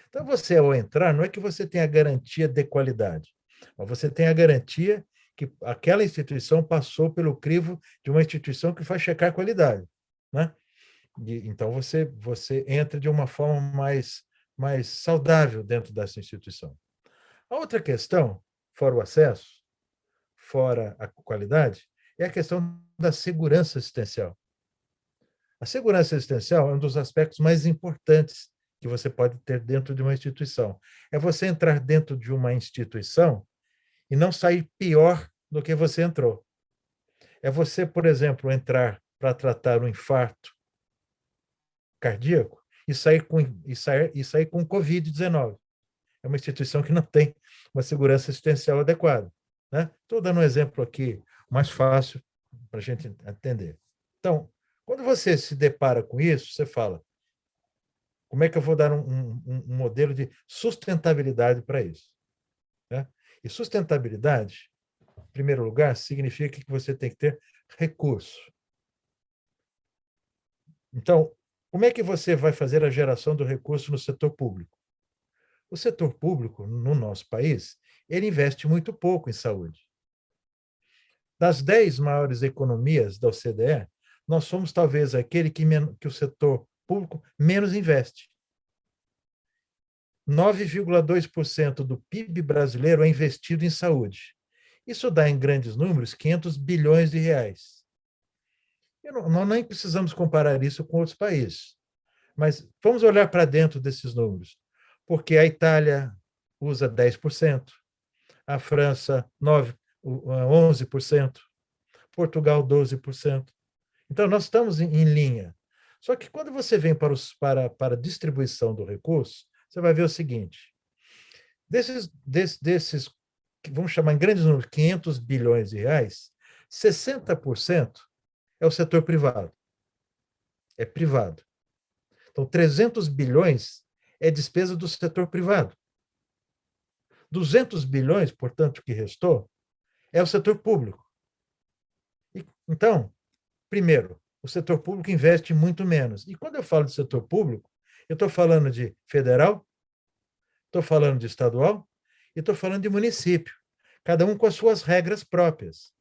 Então, você, ao entrar, não é que você tem a garantia de qualidade, mas você tem a garantia que aquela instituição passou pelo crivo de uma instituição que faz checar a qualidade, né? Então, você entra de uma forma mais saudável dentro dessa instituição. A outra questão, fora o acesso, fora a qualidade, é a questão da segurança assistencial. A segurança assistencial é um dos aspectos mais importantes que você pode ter dentro de uma instituição. É você entrar dentro de uma instituição e não sair pior do que você entrou. É você, por exemplo, entrar para tratar um infarto cardíaco e sair com Covid-19. É uma instituição que não tem uma segurança assistencial adequada. Né? Estou dando um exemplo aqui mais fácil para a gente entender. Então, quando você se depara com isso, você fala, como é que eu vou dar um modelo de sustentabilidade para isso? Né? E sustentabilidade, em primeiro lugar, significa que você tem que ter recurso. Então, como é que você vai fazer a geração do recurso no setor público? O setor público, no nosso país, ele investe muito pouco em saúde. Das 10 maiores economias da OCDE, nós somos talvez aquele que o setor público menos investe. 9,2% do PIB brasileiro é investido em saúde. Isso dá, em grandes números, 500 bilhões de reais. Nós nem precisamos comparar isso com outros países, mas vamos olhar para dentro desses números, porque a Itália usa 10%, a França 11%, Portugal 12%. Então, nós estamos em linha. Só que quando você vem para a distribuição do recurso, você vai ver o seguinte, desses vamos chamar em grandes números, 500 bilhões de reais, 60% é o setor privado. É privado. Então, 300 bilhões é despesa do setor privado. 200 bilhões, portanto, o que restou, é o setor público. Então, primeiro, o setor público investe muito menos. E quando eu falo de setor público, eu estou falando de federal, estou falando de estadual e estou falando de município, cada um com as suas regras próprias.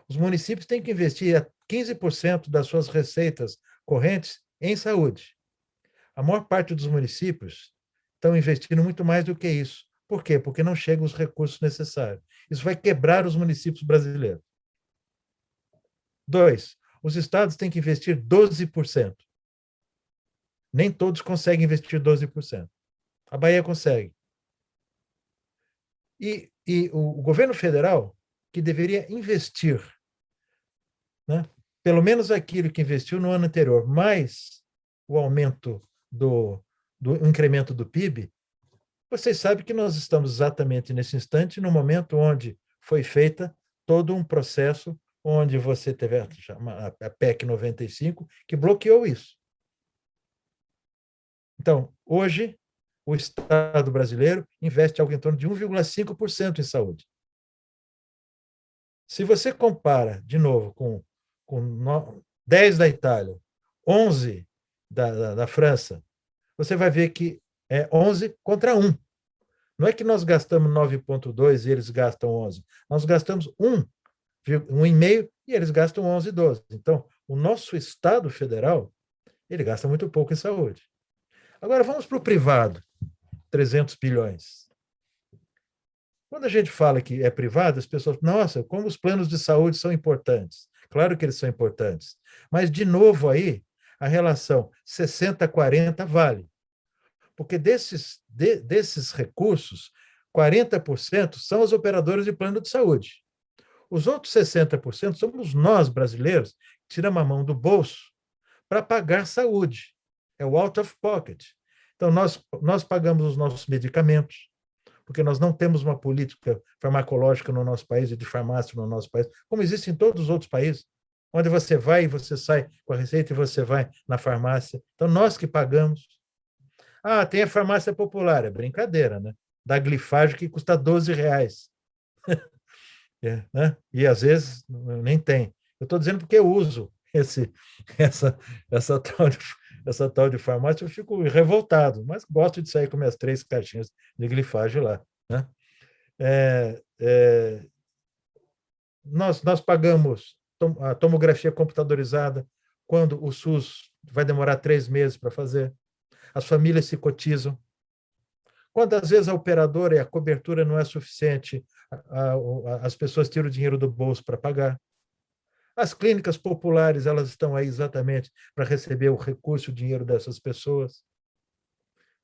Os municípios têm que investir 15% das suas receitas correntes em saúde. A maior parte dos municípios estão investindo muito mais do que isso. Por quê? Porque não chegam os recursos necessários. Isso vai quebrar os municípios brasileiros. 2, os estados têm que investir 12%. Nem todos conseguem investir 12%. A Bahia consegue. E o governo federal, que deveria investir, né, pelo menos aquilo que investiu no ano anterior, mais o aumento do incremento do PIB, vocês sabem que nós estamos exatamente nesse instante, no momento onde foi feita todo um processo, onde você teve a PEC 95, que bloqueou isso. Então, hoje, o Estado brasileiro investe algo em torno de 1,5% em saúde. Se você compara, de novo, com 10 da Itália, 11 da França, você vai ver que é 11 contra 1. Não é que nós gastamos 9,2 e eles gastam 11. Nós gastamos 1,5 e eles gastam 11,12. Então, o nosso Estado federal, ele gasta muito pouco em saúde. Agora, vamos para o privado, 300 bilhões. Quando a gente fala que é privado, as pessoas, nossa, como os planos de saúde são importantes. Claro que eles são importantes. Mas, de novo aí, a relação 60-40 vale. Porque desses recursos, 40% são os operadores de plano de saúde. Os outros 60% somos nós, brasileiros, que tiramos a mão do bolso para pagar saúde. É o out of pocket. Então, nós pagamos os nossos medicamentos, porque nós não temos uma política farmacológica no nosso país e de farmácia no nosso país, como existe em todos os outros países, onde você vai e você sai com a receita e você vai na farmácia. Então, nós que pagamos. Ah, tem a farmácia popular, é brincadeira, né? Da glifagem que custa R$12. Né? E, às vezes, nem tem. Eu estou dizendo porque eu uso essa tal de farmácia, eu fico revoltado, mas gosto de sair com minhas 3 caixinhas de glifagem lá. Né? Nós pagamos a tomografia computadorizada quando o SUS vai demorar 3 meses para fazer. As famílias se cotizam. Quando, às vezes, a operadora e a cobertura não é suficiente, as pessoas tiram o dinheiro do bolso para pagar. As clínicas populares, elas estão aí exatamente para receber o recurso, o dinheiro dessas pessoas.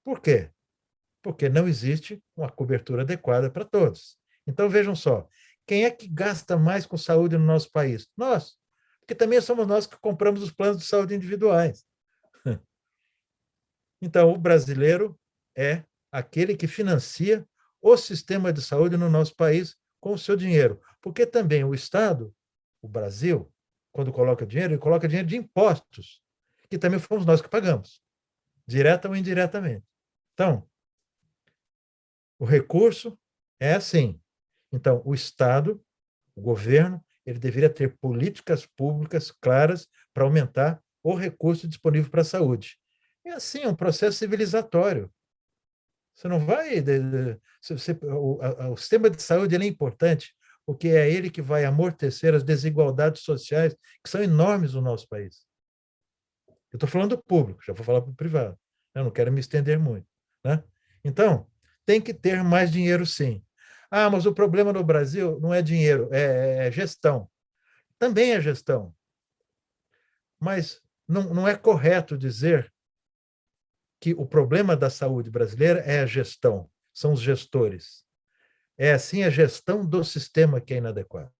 Por quê? Porque não existe uma cobertura adequada para todos. Então, vejam só, quem é que gasta mais com saúde no nosso país? Nós, porque também somos nós que compramos os planos de saúde individuais. Então, o brasileiro é aquele que financia o sistema de saúde no nosso país com o seu dinheiro. Porque também o Estado, o Brasil, quando coloca dinheiro, ele coloca dinheiro de impostos, que também fomos nós que pagamos, direta ou indiretamente. Então, o recurso é assim. Então, o Estado, o governo, ele deveria ter políticas públicas claras para aumentar o recurso disponível para a saúde. É assim, é um processo civilizatório. Você não vai... o sistema de saúde ele é importante, porque é ele que vai amortecer as desigualdades sociais que são enormes no nosso país. Eu estou falando do público, já vou falar para o privado. Eu não quero me estender muito. Né? Então, tem que ter mais dinheiro, sim. Ah, mas o problema no Brasil não é dinheiro, é gestão. Também é gestão. Mas não é correto dizer que o problema da saúde brasileira é a gestão, são os gestores. É, sim, a gestão do sistema que é inadequada.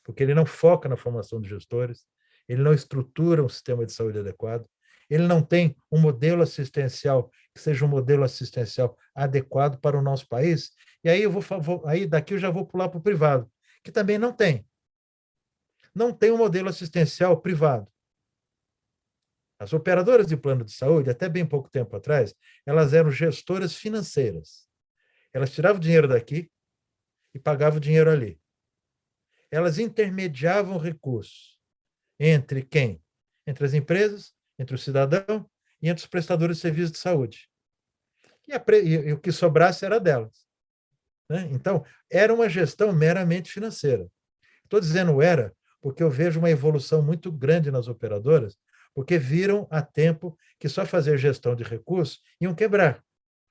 Porque ele não foca na formação de gestores, ele não estrutura um sistema de saúde adequado, ele não tem um modelo assistencial que seja um modelo assistencial adequado para o nosso país. E aí aí daqui eu já vou pular para o privado, que também não tem. Não tem um modelo assistencial privado. As operadoras de plano de saúde, até bem pouco tempo atrás, elas eram gestoras financeiras. Elas tiravam o dinheiro daqui e pagavam o dinheiro ali. Elas intermediavam recursos entre quem? Entre as empresas, entre o cidadão e entre os prestadores de serviços de saúde. E o que sobrasse era delas. Né? Então, era uma gestão meramente financeira. Estou dizendo era, porque eu vejo uma evolução muito grande nas operadoras, porque viram a tempo que só fazer gestão de recursos iam quebrar,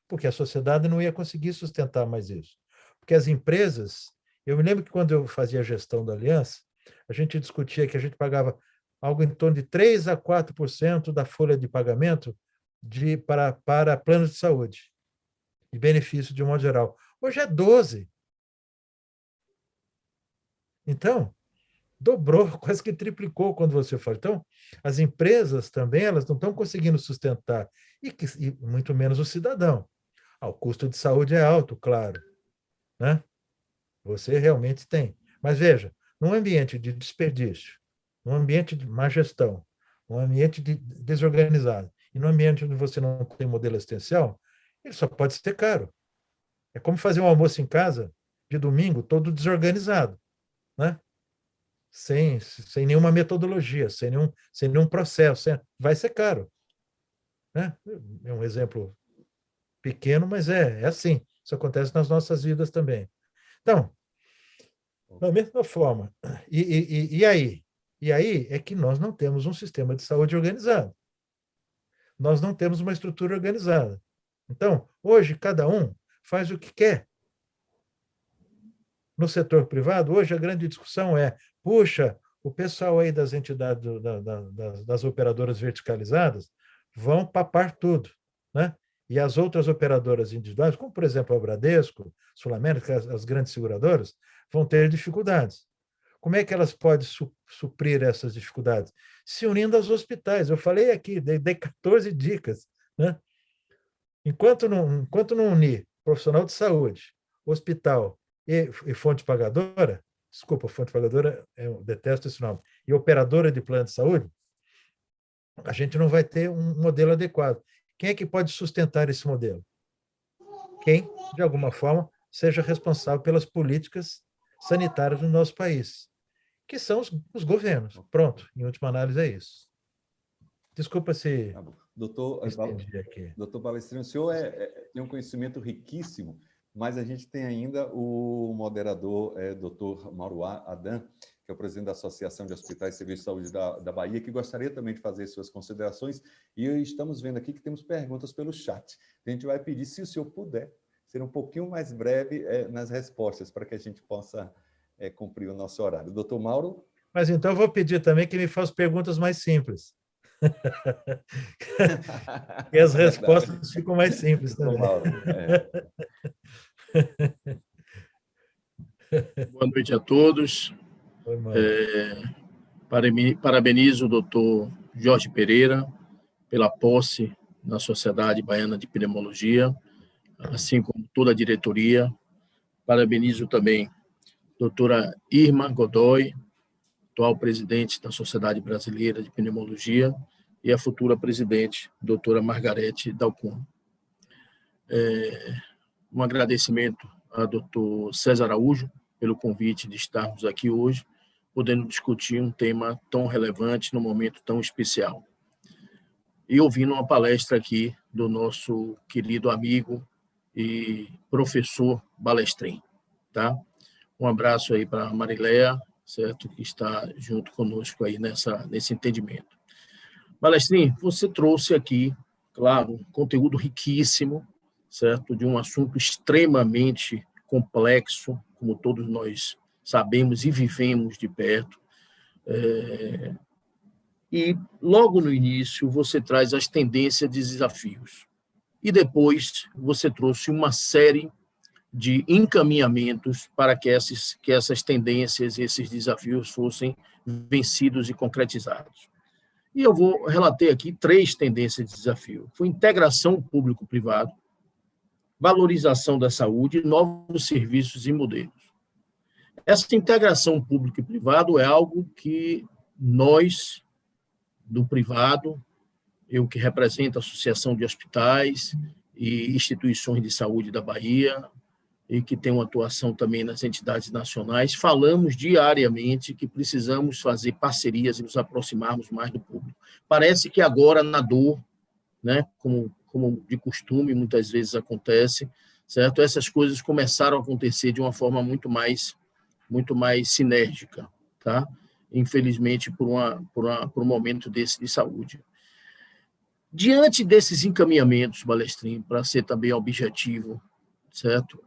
porque a sociedade não ia conseguir sustentar mais isso. Porque as empresas, eu me lembro que quando eu fazia a gestão da Aliança, a gente discutia que a gente pagava algo em torno de 3 a 4% da folha de pagamento para planos de saúde, de benefício de um modo geral. Hoje é 12%. Então, dobrou, quase que triplicou quando você fala. Então, as empresas também elas não estão conseguindo sustentar, e muito menos o cidadão. O custo de saúde é alto, claro. Né? Você realmente tem. Mas veja, num ambiente de desperdício, num ambiente de má gestão, num ambiente desorganizado, e num ambiente onde você não tem modelo assistencial, ele só pode ser caro. É como fazer um almoço em casa de domingo todo desorganizado, né? Sem nenhuma metodologia, sem nenhum processo. Vai ser caro. Né? É um exemplo pequeno, mas é assim. Isso acontece nas nossas vidas também. Então, da mesma forma, e aí? E aí é que nós não temos um sistema de saúde organizado. Nós não temos uma estrutura organizada. Então, hoje, cada um faz o que quer. No setor privado, hoje a grande discussão é, puxa, o pessoal aí das entidades, das operadoras verticalizadas, vão papar tudo, né? E as outras operadoras individuais, como, por exemplo, a Bradesco, Sul América, as grandes seguradoras, vão ter dificuldades. Como é que elas podem suprir essas dificuldades? Se unindo aos hospitais. Eu falei aqui, dei 14 dicas. Né? Enquanto não unir profissional de saúde, hospital e fonte pagadora, desculpa, fonte pagadora, eu detesto esse nome, e operadora de plano de saúde, a gente não vai ter um modelo adequado. Quem é que pode sustentar esse modelo? Quem, de alguma forma, seja responsável pelas políticas sanitárias no nosso país, que são os governos. Pronto, em última análise é isso. Desculpa se estendi aqui. Doutor Palestrino, o senhor tem um conhecimento riquíssimo, mas a gente tem ainda o moderador, doutor Mauro Adam, que é o presidente da Associação de Hospitais e Serviços de Saúde da Bahia, que gostaria também de fazer suas considerações, e estamos vendo aqui que temos perguntas pelo chat. A gente vai pedir, se o senhor puder, ser um pouquinho mais breve nas respostas, para que a gente possa cumprir o nosso horário. Doutor Mauro? Mas então eu vou pedir também que me faça perguntas mais simples. E as respostas ficam mais simples também. Boa noite a todos. Oi, Parabenizo o doutor Jorge Pereira pela posse na Sociedade Baiana de Pneumologia, assim como toda a diretoria. Parabenizo também a doutora Irma Godoy, atual presidente da Sociedade Brasileira de Pneumologia, e a futura presidente, doutora Margarete Dalcum. Um agradecimento ao doutor César Araújo pelo convite de estarmos aqui hoje, podendo discutir um tema tão relevante num momento tão especial. E ouvindo uma palestra aqui do nosso querido amigo e professor Balestrin, tá? Um abraço aí para a Mariléia, certo? Que está junto conosco aí nesse entendimento. Balestrin, você trouxe aqui, claro, um conteúdo riquíssimo, certo? De um assunto extremamente complexo, como todos nós sabemos e vivemos de perto. E logo no início você traz as tendências e desafios. E depois você trouxe uma série de encaminhamentos para que essas tendências, esses desafios fossem vencidos e concretizados. E eu vou relatar aqui 3 tendências de desafio. Foi integração público-privado, valorização da saúde e novos serviços e modelos. Essa integração público e privado é algo que nós, do privado, eu que represento a Associação de Hospitais e Instituições de Saúde da Bahia, e que tem uma atuação também nas entidades nacionais, falamos diariamente que precisamos fazer parcerias e nos aproximarmos mais do público. Parece que agora, na dor, né, como de costume muitas vezes acontece, certo? Essas coisas começaram a acontecer de uma forma muito mais sinérgica, tá? Infelizmente, por um momento desse de saúde. Diante desses encaminhamentos, Balestrin, para ser também objetivo, certo?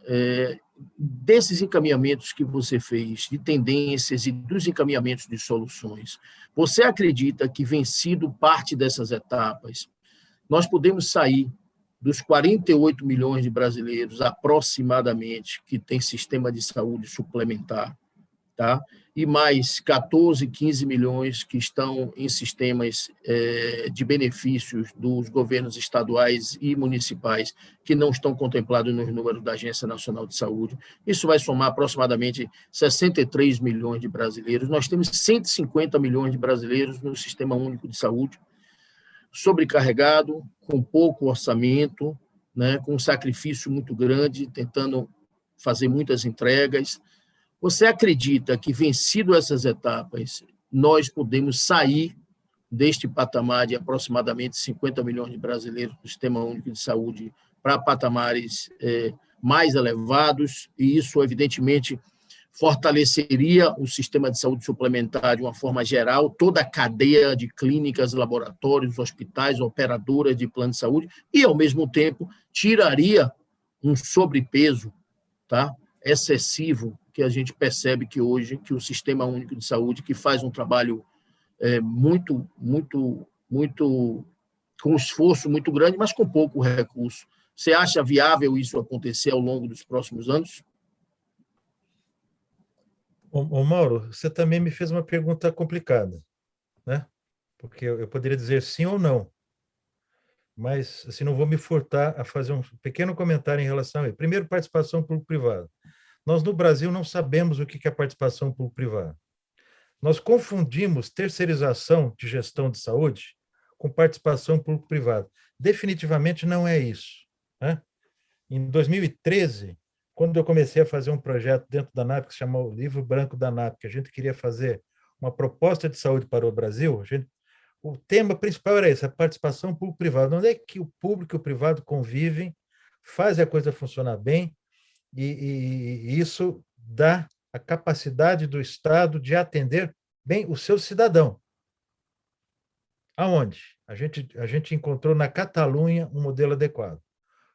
Desses encaminhamentos que você fez, de tendências e dos encaminhamentos de soluções, você acredita que, vencido parte dessas etapas, nós podemos sair dos 48 milhões de brasileiros, aproximadamente, que têm sistema de saúde suplementar, tá? E mais 14, 15 milhões que estão em sistemas de benefícios dos governos estaduais e municipais, que não estão contemplados nos números da Agência Nacional de Saúde. Isso vai somar aproximadamente 63 milhões de brasileiros. Nós temos 150 milhões de brasileiros no Sistema Único de Saúde, sobrecarregado, com pouco orçamento, né, com um sacrifício muito grande, tentando fazer muitas entregas. Você acredita que, vencido essas etapas, nós podemos sair deste patamar de aproximadamente 50 milhões de brasileiros no Sistema Único de Saúde para patamares mais elevados, e isso, evidentemente, fortaleceria o sistema de saúde suplementar de uma forma geral, toda a cadeia de clínicas, laboratórios, hospitais, operadoras de plano de saúde, e, ao mesmo tempo, tiraria um sobrepeso, tá, excessivo, que a gente percebe que hoje, que o Sistema Único de Saúde, que faz um trabalho muito, com um esforço muito grande, mas com pouco recurso. Você acha viável isso acontecer ao longo dos próximos anos? Ô, Mauro, você também me fez uma pergunta complicada, né? Porque eu poderia dizer sim ou não, mas assim, não vou me furtar a fazer um pequeno comentário em relação a ele. Primeiro, participação público-privada. Nós, no Brasil, não sabemos o que é participação público-privada. Nós confundimos terceirização de gestão de saúde com participação público-privada. Definitivamente não é isso, né? Em 2013, quando eu comecei a fazer um projeto dentro da ANAP, que se chama o Livro Branco da ANAP, que a gente queria fazer uma proposta de saúde para o Brasil, o tema principal era esse, a participação público-privada. Onde é que o público e o privado convivem, fazem a coisa funcionar bem, e isso dá a capacidade do Estado de atender bem o seu cidadão. Aonde? A gente encontrou na Catalunha um modelo adequado.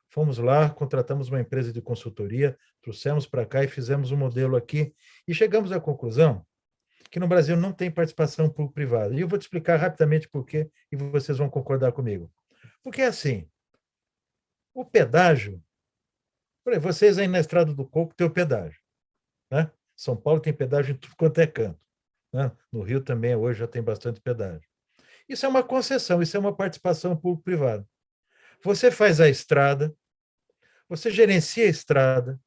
Fomos lá, contratamos uma empresa de consultoria, trouxemos para cá e fizemos um modelo aqui, e chegamos à conclusão que no Brasil não tem participação público-privada. E eu vou te explicar rapidamente por quê, e vocês vão concordar comigo. Porque, assim, o pedágio... Por exemplo, vocês aí na Estrada do Coco têm o pedágio, né? São Paulo tem pedágio em tudo quanto é canto, né? No Rio também, hoje, já tem bastante pedágio. Isso é uma concessão, isso é uma participação público-privada. Você faz a estrada, você gerencia a estrada,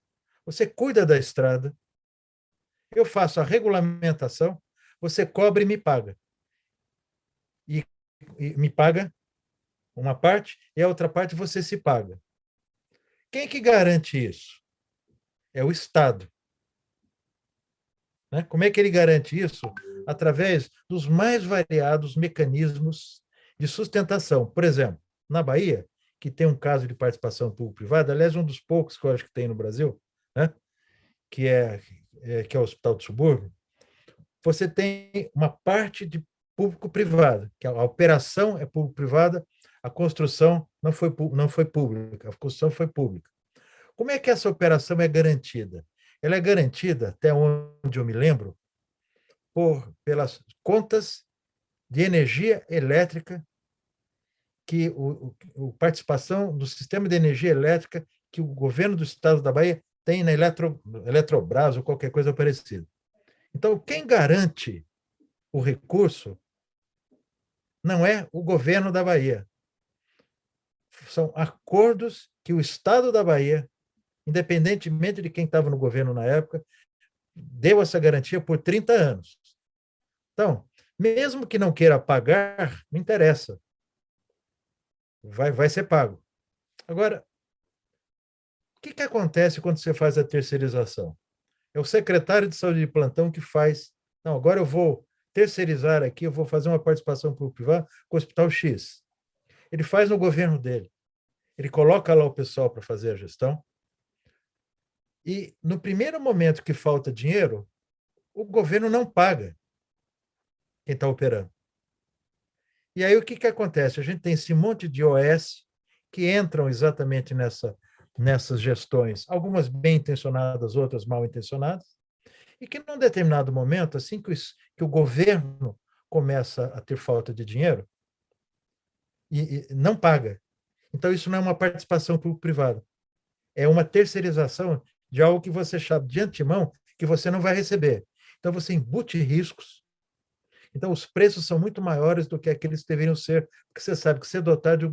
você cuida da estrada, eu faço a regulamentação, você cobra e me paga. E me paga uma parte e a outra parte você se paga. Quem que garante isso? É o Estado. Né? Como é que ele garante isso? Através dos mais variados mecanismos de sustentação. Por exemplo, na Bahia, que tem um caso de participação público-privada, aliás, um dos poucos que eu acho que tem no Brasil, né? que é o Hospital do Subúrbio, você tem uma parte de público-privada, que a operação é público-privada, a construção não foi pública, a construção foi pública. Como é que essa operação é garantida? Ela é garantida, até onde eu me lembro, pelas contas de energia elétrica, que a participação do sistema de energia elétrica que o governo do estado da Bahia tem na Eletrobras ou qualquer coisa parecida. Então, quem garante o recurso não é o governo da Bahia. São acordos que o estado da Bahia, independentemente de quem estava no governo na época, deu essa garantia por 30 anos. Então, mesmo que não queira pagar, não interessa. Vai ser pago. Agora, o que acontece quando você faz a terceirização? É o secretário de saúde de plantão que faz. Não, agora eu vou terceirizar aqui, eu vou fazer uma participação público-privada com o Hospital X. Ele faz no governo dele. Ele coloca lá o pessoal para fazer a gestão. E no primeiro momento que falta dinheiro, o governo não paga quem está operando. E aí o que acontece? A gente tem esse monte de OS que entram exatamente nessas gestões, algumas bem intencionadas, outras mal intencionadas, e que num determinado momento, assim que o governo começa a ter falta de dinheiro, e não paga. Então isso não é uma participação público-privada, é uma terceirização de algo que você sabe de antemão que você não vai receber. Então você embute riscos. Então os preços são muito maiores do que aqueles que deveriam ser, porque você sabe que cedo ou tarde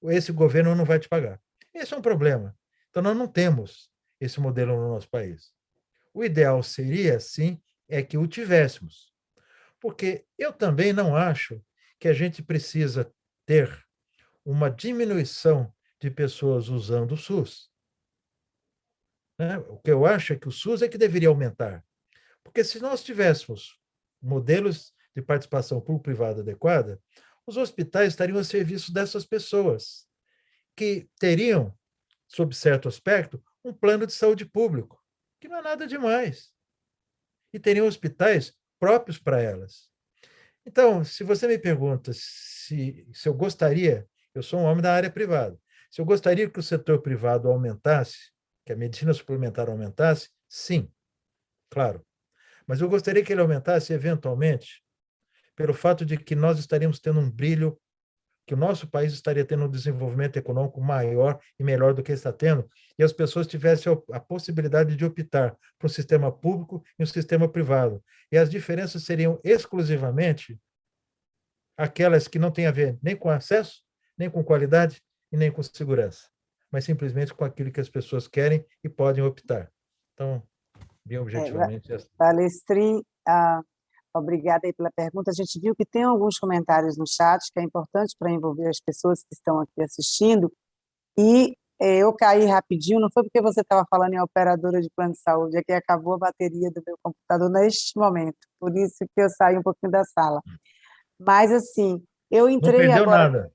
esse governo não vai te pagar. Esse é um problema. Então nós não temos esse modelo no nosso país. O ideal seria, sim, é que o tivéssemos. Porque eu também não acho que a gente precisa ter uma diminuição de pessoas usando o SUS. O que eu acho é que o SUS é que deveria aumentar. Porque se nós tivéssemos modelos de participação público-privada adequada, os hospitais estariam a serviço dessas pessoas, que teriam, sob certo aspecto, um plano de saúde público, que não é nada demais. E teriam hospitais próprios para elas. Então, se você me pergunta se eu gostaria, eu sou um homem da área privada, se eu gostaria que o setor privado aumentasse, que a medicina suplementar aumentasse, sim, claro. Mas eu gostaria que ele aumentasse eventualmente pelo fato de que nós estaríamos tendo um brilho, que o nosso país estaria tendo um desenvolvimento econômico maior e melhor do que está tendo, e as pessoas tivessem a possibilidade de optar por um sistema público e um sistema privado. E as diferenças seriam exclusivamente aquelas que não têm a ver nem com acesso, nem com qualidade e nem com segurança, mas simplesmente com aquilo que as pessoas querem e podem optar. Então, bem objetivamente... Palestrin, obrigada aí pela pergunta. A gente viu que tem alguns comentários no chat que é importante para envolver as pessoas que estão aqui assistindo, e eu caí rapidinho, não foi porque você estava falando em operadora de plano de saúde, é que acabou a bateria do meu computador neste momento, por isso que eu saí um pouquinho da sala. Mas, assim, eu entrei não perdeu agora... nada.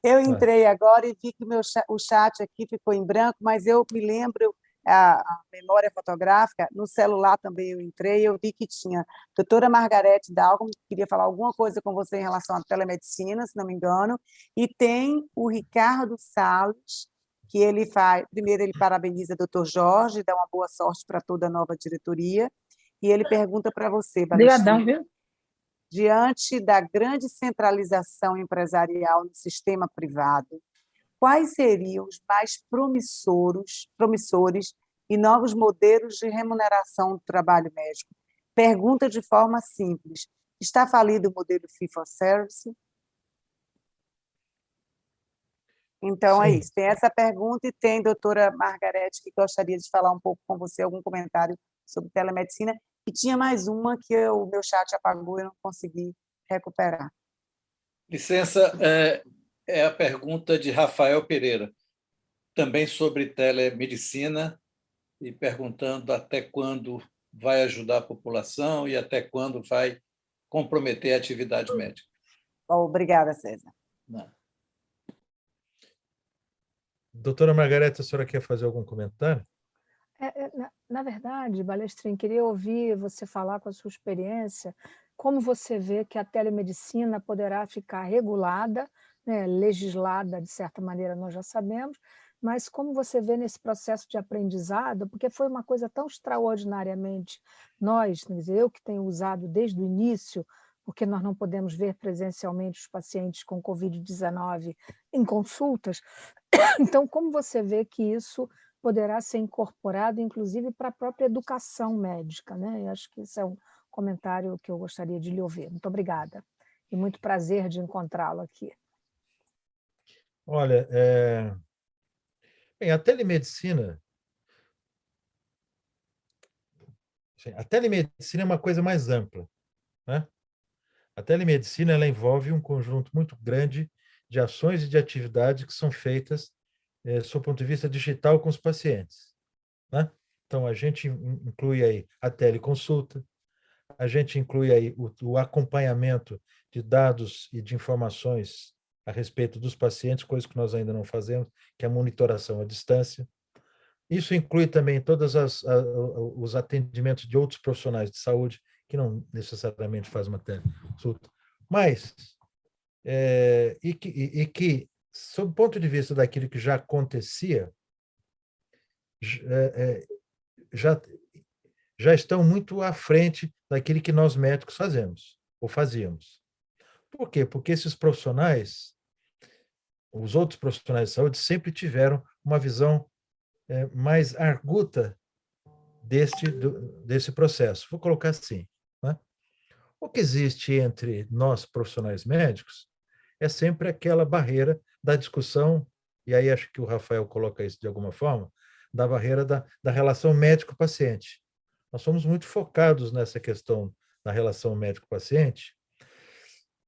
Eu entrei agora e vi que o chat aqui ficou em branco, mas eu me lembro, a memória fotográfica, no celular também eu entrei, eu vi que tinha a doutora Margarete Dalgom, que queria falar alguma coisa com você em relação à telemedicina, se não me engano, e tem o Ricardo Salles, que primeiro ele parabeniza o doutor Jorge, dá uma boa sorte para toda a nova diretoria, e ele pergunta para você, Obrigadão, Balestrinha. viu? Diante da grande centralização empresarial no sistema privado, quais seriam os mais promissores e novos modelos de remuneração do trabalho médico? Pergunta de forma simples. Está falido o modelo fee-for-service? Então, é Sim. isso. Tem essa pergunta e tem a doutora Margarete, que gostaria de falar um pouco com você, algum comentário sobre telemedicina. E tinha mais uma que o meu chat apagou e eu não consegui recuperar. Licença, é a pergunta de Rafael Pereira, também sobre telemedicina, e perguntando até quando vai ajudar a população e até quando vai comprometer a atividade médica. Obrigada, César. Não. Doutora Margareta, a senhora quer fazer algum comentário? Na verdade, Balestrin, queria ouvir você falar com a sua experiência, como você vê que a telemedicina poderá ficar regulada, né, legislada, de certa maneira, nós já sabemos, mas como você vê nesse processo de aprendizado, porque foi uma coisa tão extraordinariamente nós, quer dizer, eu que tenho usado desde o início, porque nós não podemos ver presencialmente os pacientes com Covid-19 em consultas, então como você vê que isso poderá ser incorporado, inclusive, para a própria educação médica, né? Eu acho que esse é um comentário que eu gostaria de lhe ouvir. Muito obrigada. E muito prazer de encontrá-lo aqui. Olha, bem, a telemedicina é uma coisa mais ampla, né? A telemedicina ela envolve um conjunto muito grande de ações e de atividades que são feitas sob o ponto de vista digital com os pacientes, né? Então, a gente inclui aí a teleconsulta, a gente inclui aí o acompanhamento de dados e de informações a respeito dos pacientes, coisa que nós ainda não fazemos, que é a monitoração à distância. Isso inclui também todos os atendimentos de outros profissionais de saúde, que não necessariamente fazem uma teleconsulta, mas que, sob o ponto de vista daquilo que já acontecia, já estão muito à frente daquilo que nós médicos fazemos, ou fazíamos. Por quê? Porque esses profissionais, os outros profissionais de saúde, sempre tiveram uma visão mais arguta desse processo. Vou colocar assim, né? O que existe entre nós, profissionais médicos, é sempre aquela barreira da discussão, e aí acho que o Rafael coloca isso de alguma forma, da barreira da relação médico-paciente. Nós somos muito focados nessa questão da relação médico-paciente,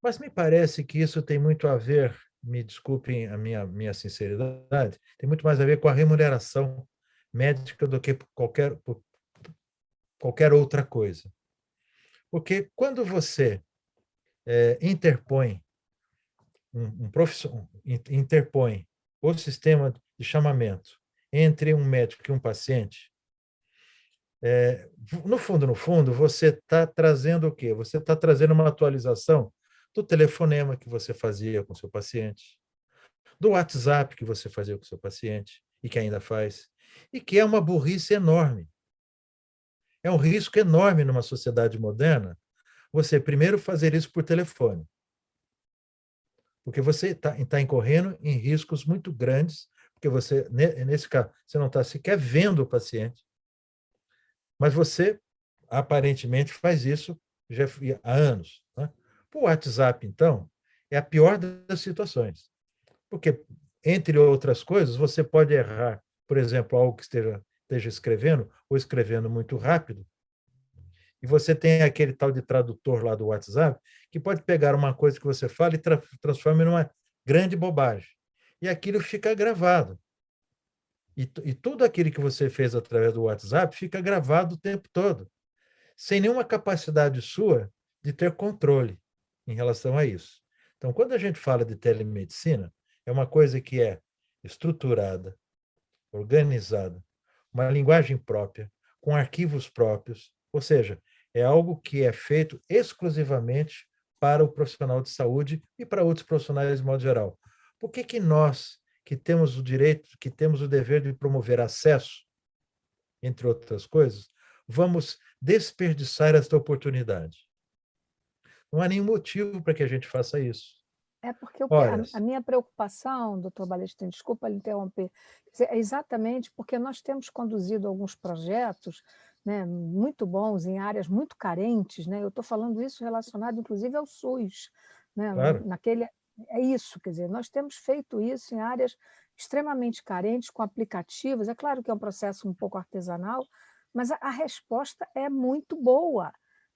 mas me parece que isso tem muito a ver, me desculpem a minha sinceridade, tem muito mais a ver com a remuneração médica do que qualquer outra coisa. Porque quando você interpõe interpõe o sistema de chamamento entre um médico e um paciente, no fundo, você está trazendo o quê? Você está trazendo uma atualização do telefonema que você fazia com o seu paciente, do WhatsApp que você fazia com o seu paciente, e que ainda faz, e que é uma burrice enorme. É um risco enorme numa sociedade moderna você primeiro fazer isso por telefone, porque você está incorrendo em riscos muito grandes, porque você, nesse caso, você não está sequer vendo o paciente, mas você, aparentemente, faz isso já há anos, né? O WhatsApp, então, é a pior das situações, porque, entre outras coisas, você pode errar, por exemplo, algo que esteja escrevendo, ou escrevendo muito rápido, e você tem aquele tal de tradutor lá do WhatsApp, que pode pegar uma coisa que você fala e transforma em uma grande bobagem. E aquilo fica gravado. E tudo aquilo que você fez através do WhatsApp fica gravado o tempo todo, sem nenhuma capacidade sua de ter controle em relação a isso. Então, quando a gente fala de telemedicina, é uma coisa que é estruturada, organizada, uma linguagem própria, com arquivos próprios, ou seja, é algo que é feito exclusivamente para o profissional de saúde e para outros profissionais de modo geral. Por que nós, que temos o direito, que temos o dever de promover acesso, entre outras coisas, vamos desperdiçar esta oportunidade. Não há nenhum motivo para que a gente faça isso. É porque Ora, a minha preocupação, doutor Balestrin, desculpa lhe interromper, quer dizer, é exatamente porque nós temos conduzido alguns projetos, né, muito bons em áreas muito carentes, né? Eu estou falando isso relacionado, inclusive, ao SUS, né? claro, É isso, quer dizer, nós temos feito isso em áreas extremamente carentes, com aplicativos. É claro que é um processo um pouco artesanal, mas a resposta é muito boa,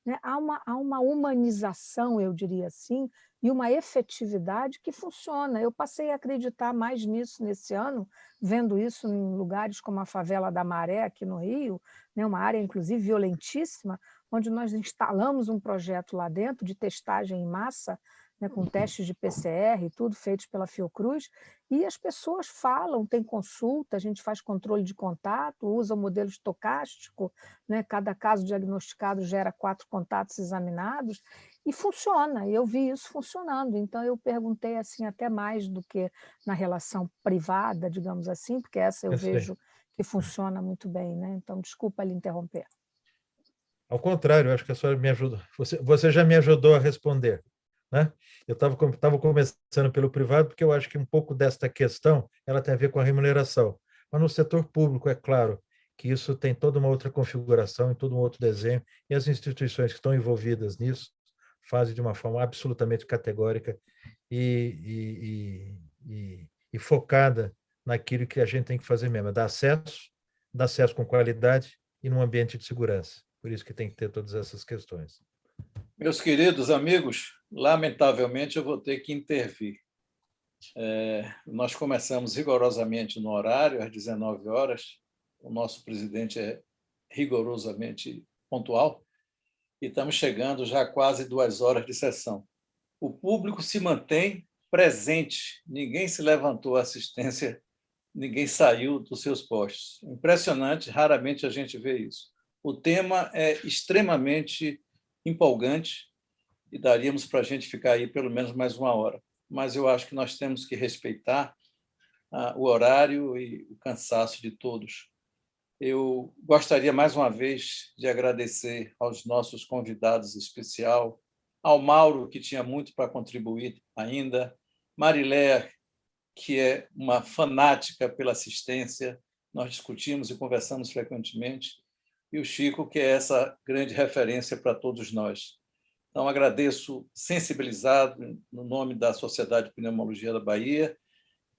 né? Há uma humanização, eu diria assim, e uma efetividade que funciona. Eu passei a acreditar mais nisso nesse ano, vendo isso em lugares como a Favela da Maré, aqui no Rio, né, uma área, inclusive, violentíssima, onde nós instalamos um projeto lá dentro de testagem em massa, né, com testes de PCR e tudo, feitos pela Fiocruz, e as pessoas falam, tem consulta, a gente faz controle de contato, usa o modelo estocástico, né, cada caso diagnosticado gera 4 contatos examinados, e funciona, eu vi isso funcionando. Então, eu perguntei assim até mais do que na relação privada, digamos assim, porque essa eu eu sei. vejo que funciona muito bem, né? Então, desculpa lhe interromper. Ao contrário, eu acho que a senhora me ajudou. Você já me ajudou a responder, né? Eu estava começando pelo privado, porque eu acho que um pouco desta questão ela tem a ver com a remuneração. Mas no setor público, é claro que isso tem toda uma outra configuração e todo um outro desenho, e as instituições que estão envolvidas nisso fazem de uma forma absolutamente categórica e focada naquilo que a gente tem que fazer mesmo, dar acesso com qualidade e num ambiente de segurança. Por isso que tem que ter todas essas questões. Meus queridos amigos, lamentavelmente eu vou ter que intervir. Nós começamos rigorosamente no horário, às 19 horas. O nosso presidente é rigorosamente pontual e estamos chegando já a quase 2 horas de sessão. O público se mantém presente, ninguém se levantou a assistência, ninguém saiu dos seus postos. Impressionante, raramente a gente vê isso. O tema é extremamente empolgante e daríamos para a gente ficar aí pelo menos mais 1 hora. Mas eu acho que nós temos que respeitar o horário e o cansaço de todos. Eu gostaria, mais uma vez, de agradecer aos nossos convidados especial, ao Mauro, que tinha muito para contribuir ainda, Mariléia, que é uma fanática pela assistência, nós discutimos e conversamos frequentemente, e o Chico, que é essa grande referência para todos nós. Então, agradeço sensibilizado no nome da Sociedade de Pneumologia da Bahia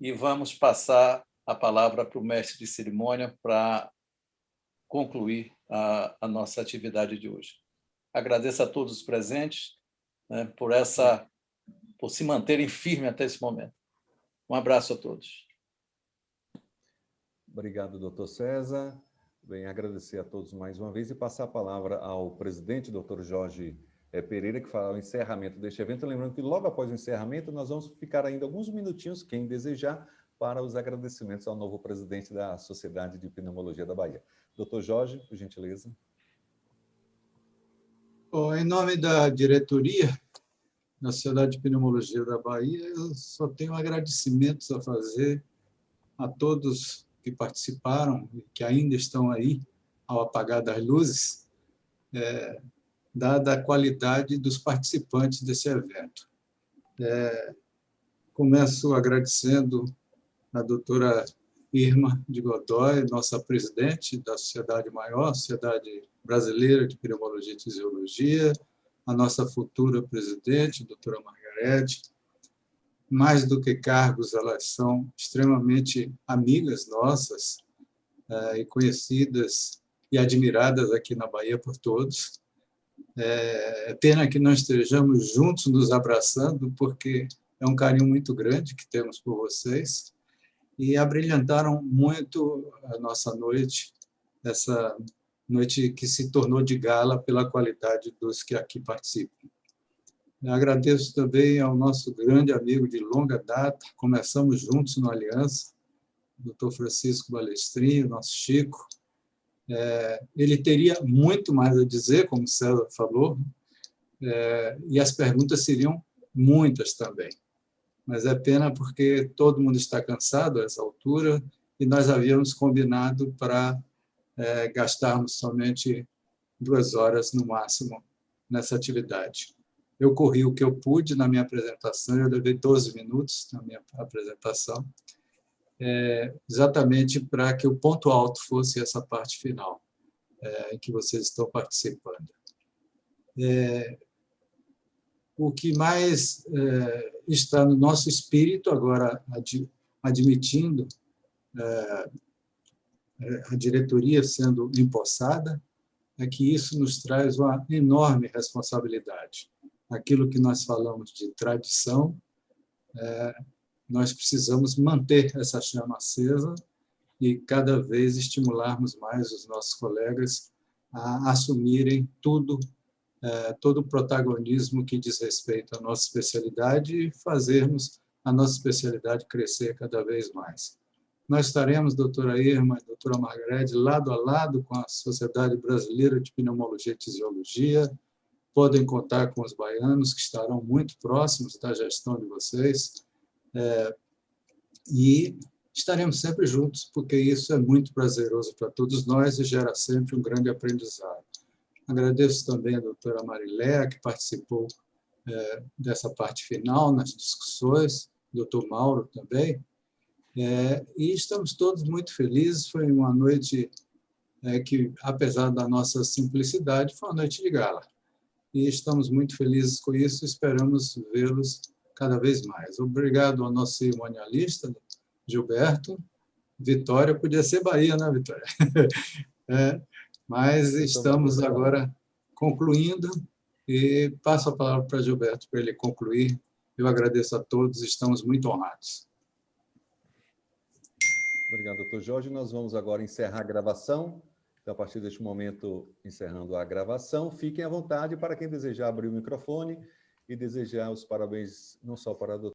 e vamos passar a palavra para o mestre de cerimônia para concluir a nossa atividade de hoje. Agradeço a todos os presentes, né, por se manterem firmes até esse momento. Um abraço a todos. Obrigado, doutor César. Bem, agradecer a todos mais uma vez e passar a palavra ao presidente, doutor Jorge Pereira, que fará o encerramento deste evento. Lembrando que logo após o encerramento, nós vamos ficar ainda alguns minutinhos, quem desejar, para os agradecimentos ao novo presidente da Sociedade de Pneumologia da Bahia. Doutor Jorge, por gentileza. Em nome da diretoria da Sociedade de Pneumologia da Bahia, eu só tenho agradecimentos a fazer a todos que participaram e que ainda estão aí ao apagar das luzes, dada a qualidade dos participantes desse evento. Começo agradecendo a doutora Irma de Godoy, nossa presidente da Sociedade Maior, Sociedade Brasileira de Pneumologia e Fisiologia, a nossa futura presidente, a doutora Margarete. Mais do que cargos, elas são extremamente amigas nossas e conhecidas e admiradas aqui na Bahia por todos. É pena que não estejamos juntos nos abraçando, porque é um carinho muito grande que temos por vocês, e abrilhantaram muito a nossa noite, essa noite que se tornou de gala pela qualidade dos que aqui participam. Eu agradeço também ao nosso grande amigo de longa data, começamos juntos no Aliança, o Dr. Francisco Balestrin, nosso Chico. Ele teria muito mais a dizer, como o César falou, e as perguntas seriam muitas também. Mas é pena porque todo mundo está cansado a essa altura e nós havíamos combinado para gastarmos somente 2 horas no máximo nessa atividade. Eu corri o que eu pude na minha apresentação, eu levei 12 minutos na minha apresentação, exatamente para que o ponto alto fosse essa parte final, em que vocês estão participando. O que mais está no nosso espírito, agora admitindo a diretoria sendo empossada, é que isso nos traz uma enorme responsabilidade. Aquilo que nós falamos de tradição, nós precisamos manter essa chama acesa e cada vez estimularmos mais os nossos colegas a assumirem todo o protagonismo que diz respeito à nossa especialidade e fazermos a nossa especialidade crescer cada vez mais. Nós estaremos, doutora Irma e doutora Margarete, lado a lado com a Sociedade Brasileira de Pneumologia e Fisiologia. Podem contar com os baianos, que estarão muito próximos da gestão de vocês. E estaremos sempre juntos, porque isso é muito prazeroso para todos nós e gera sempre um grande aprendizado. Agradeço também a doutora Mariléa, que participou dessa parte final nas discussões, doutor Mauro também. E estamos todos muito felizes. Foi uma noite que, apesar da nossa simplicidade, foi uma noite de gala. E estamos muito felizes com isso, esperamos vê-los cada vez mais. Obrigado ao nosso cerimonialista, Gilberto. Vitória, podia ser Bahia, né, Vitória? Mas estamos agora concluindo e passo a palavra para Gilberto para ele concluir. Eu agradeço a todos, estamos muito honrados. Obrigado, doutor Jorge. Nós vamos agora encerrar a gravação. Então, a partir deste momento, encerrando a gravação, fiquem à vontade para quem desejar abrir o microfone e desejar os parabéns não só para a doutora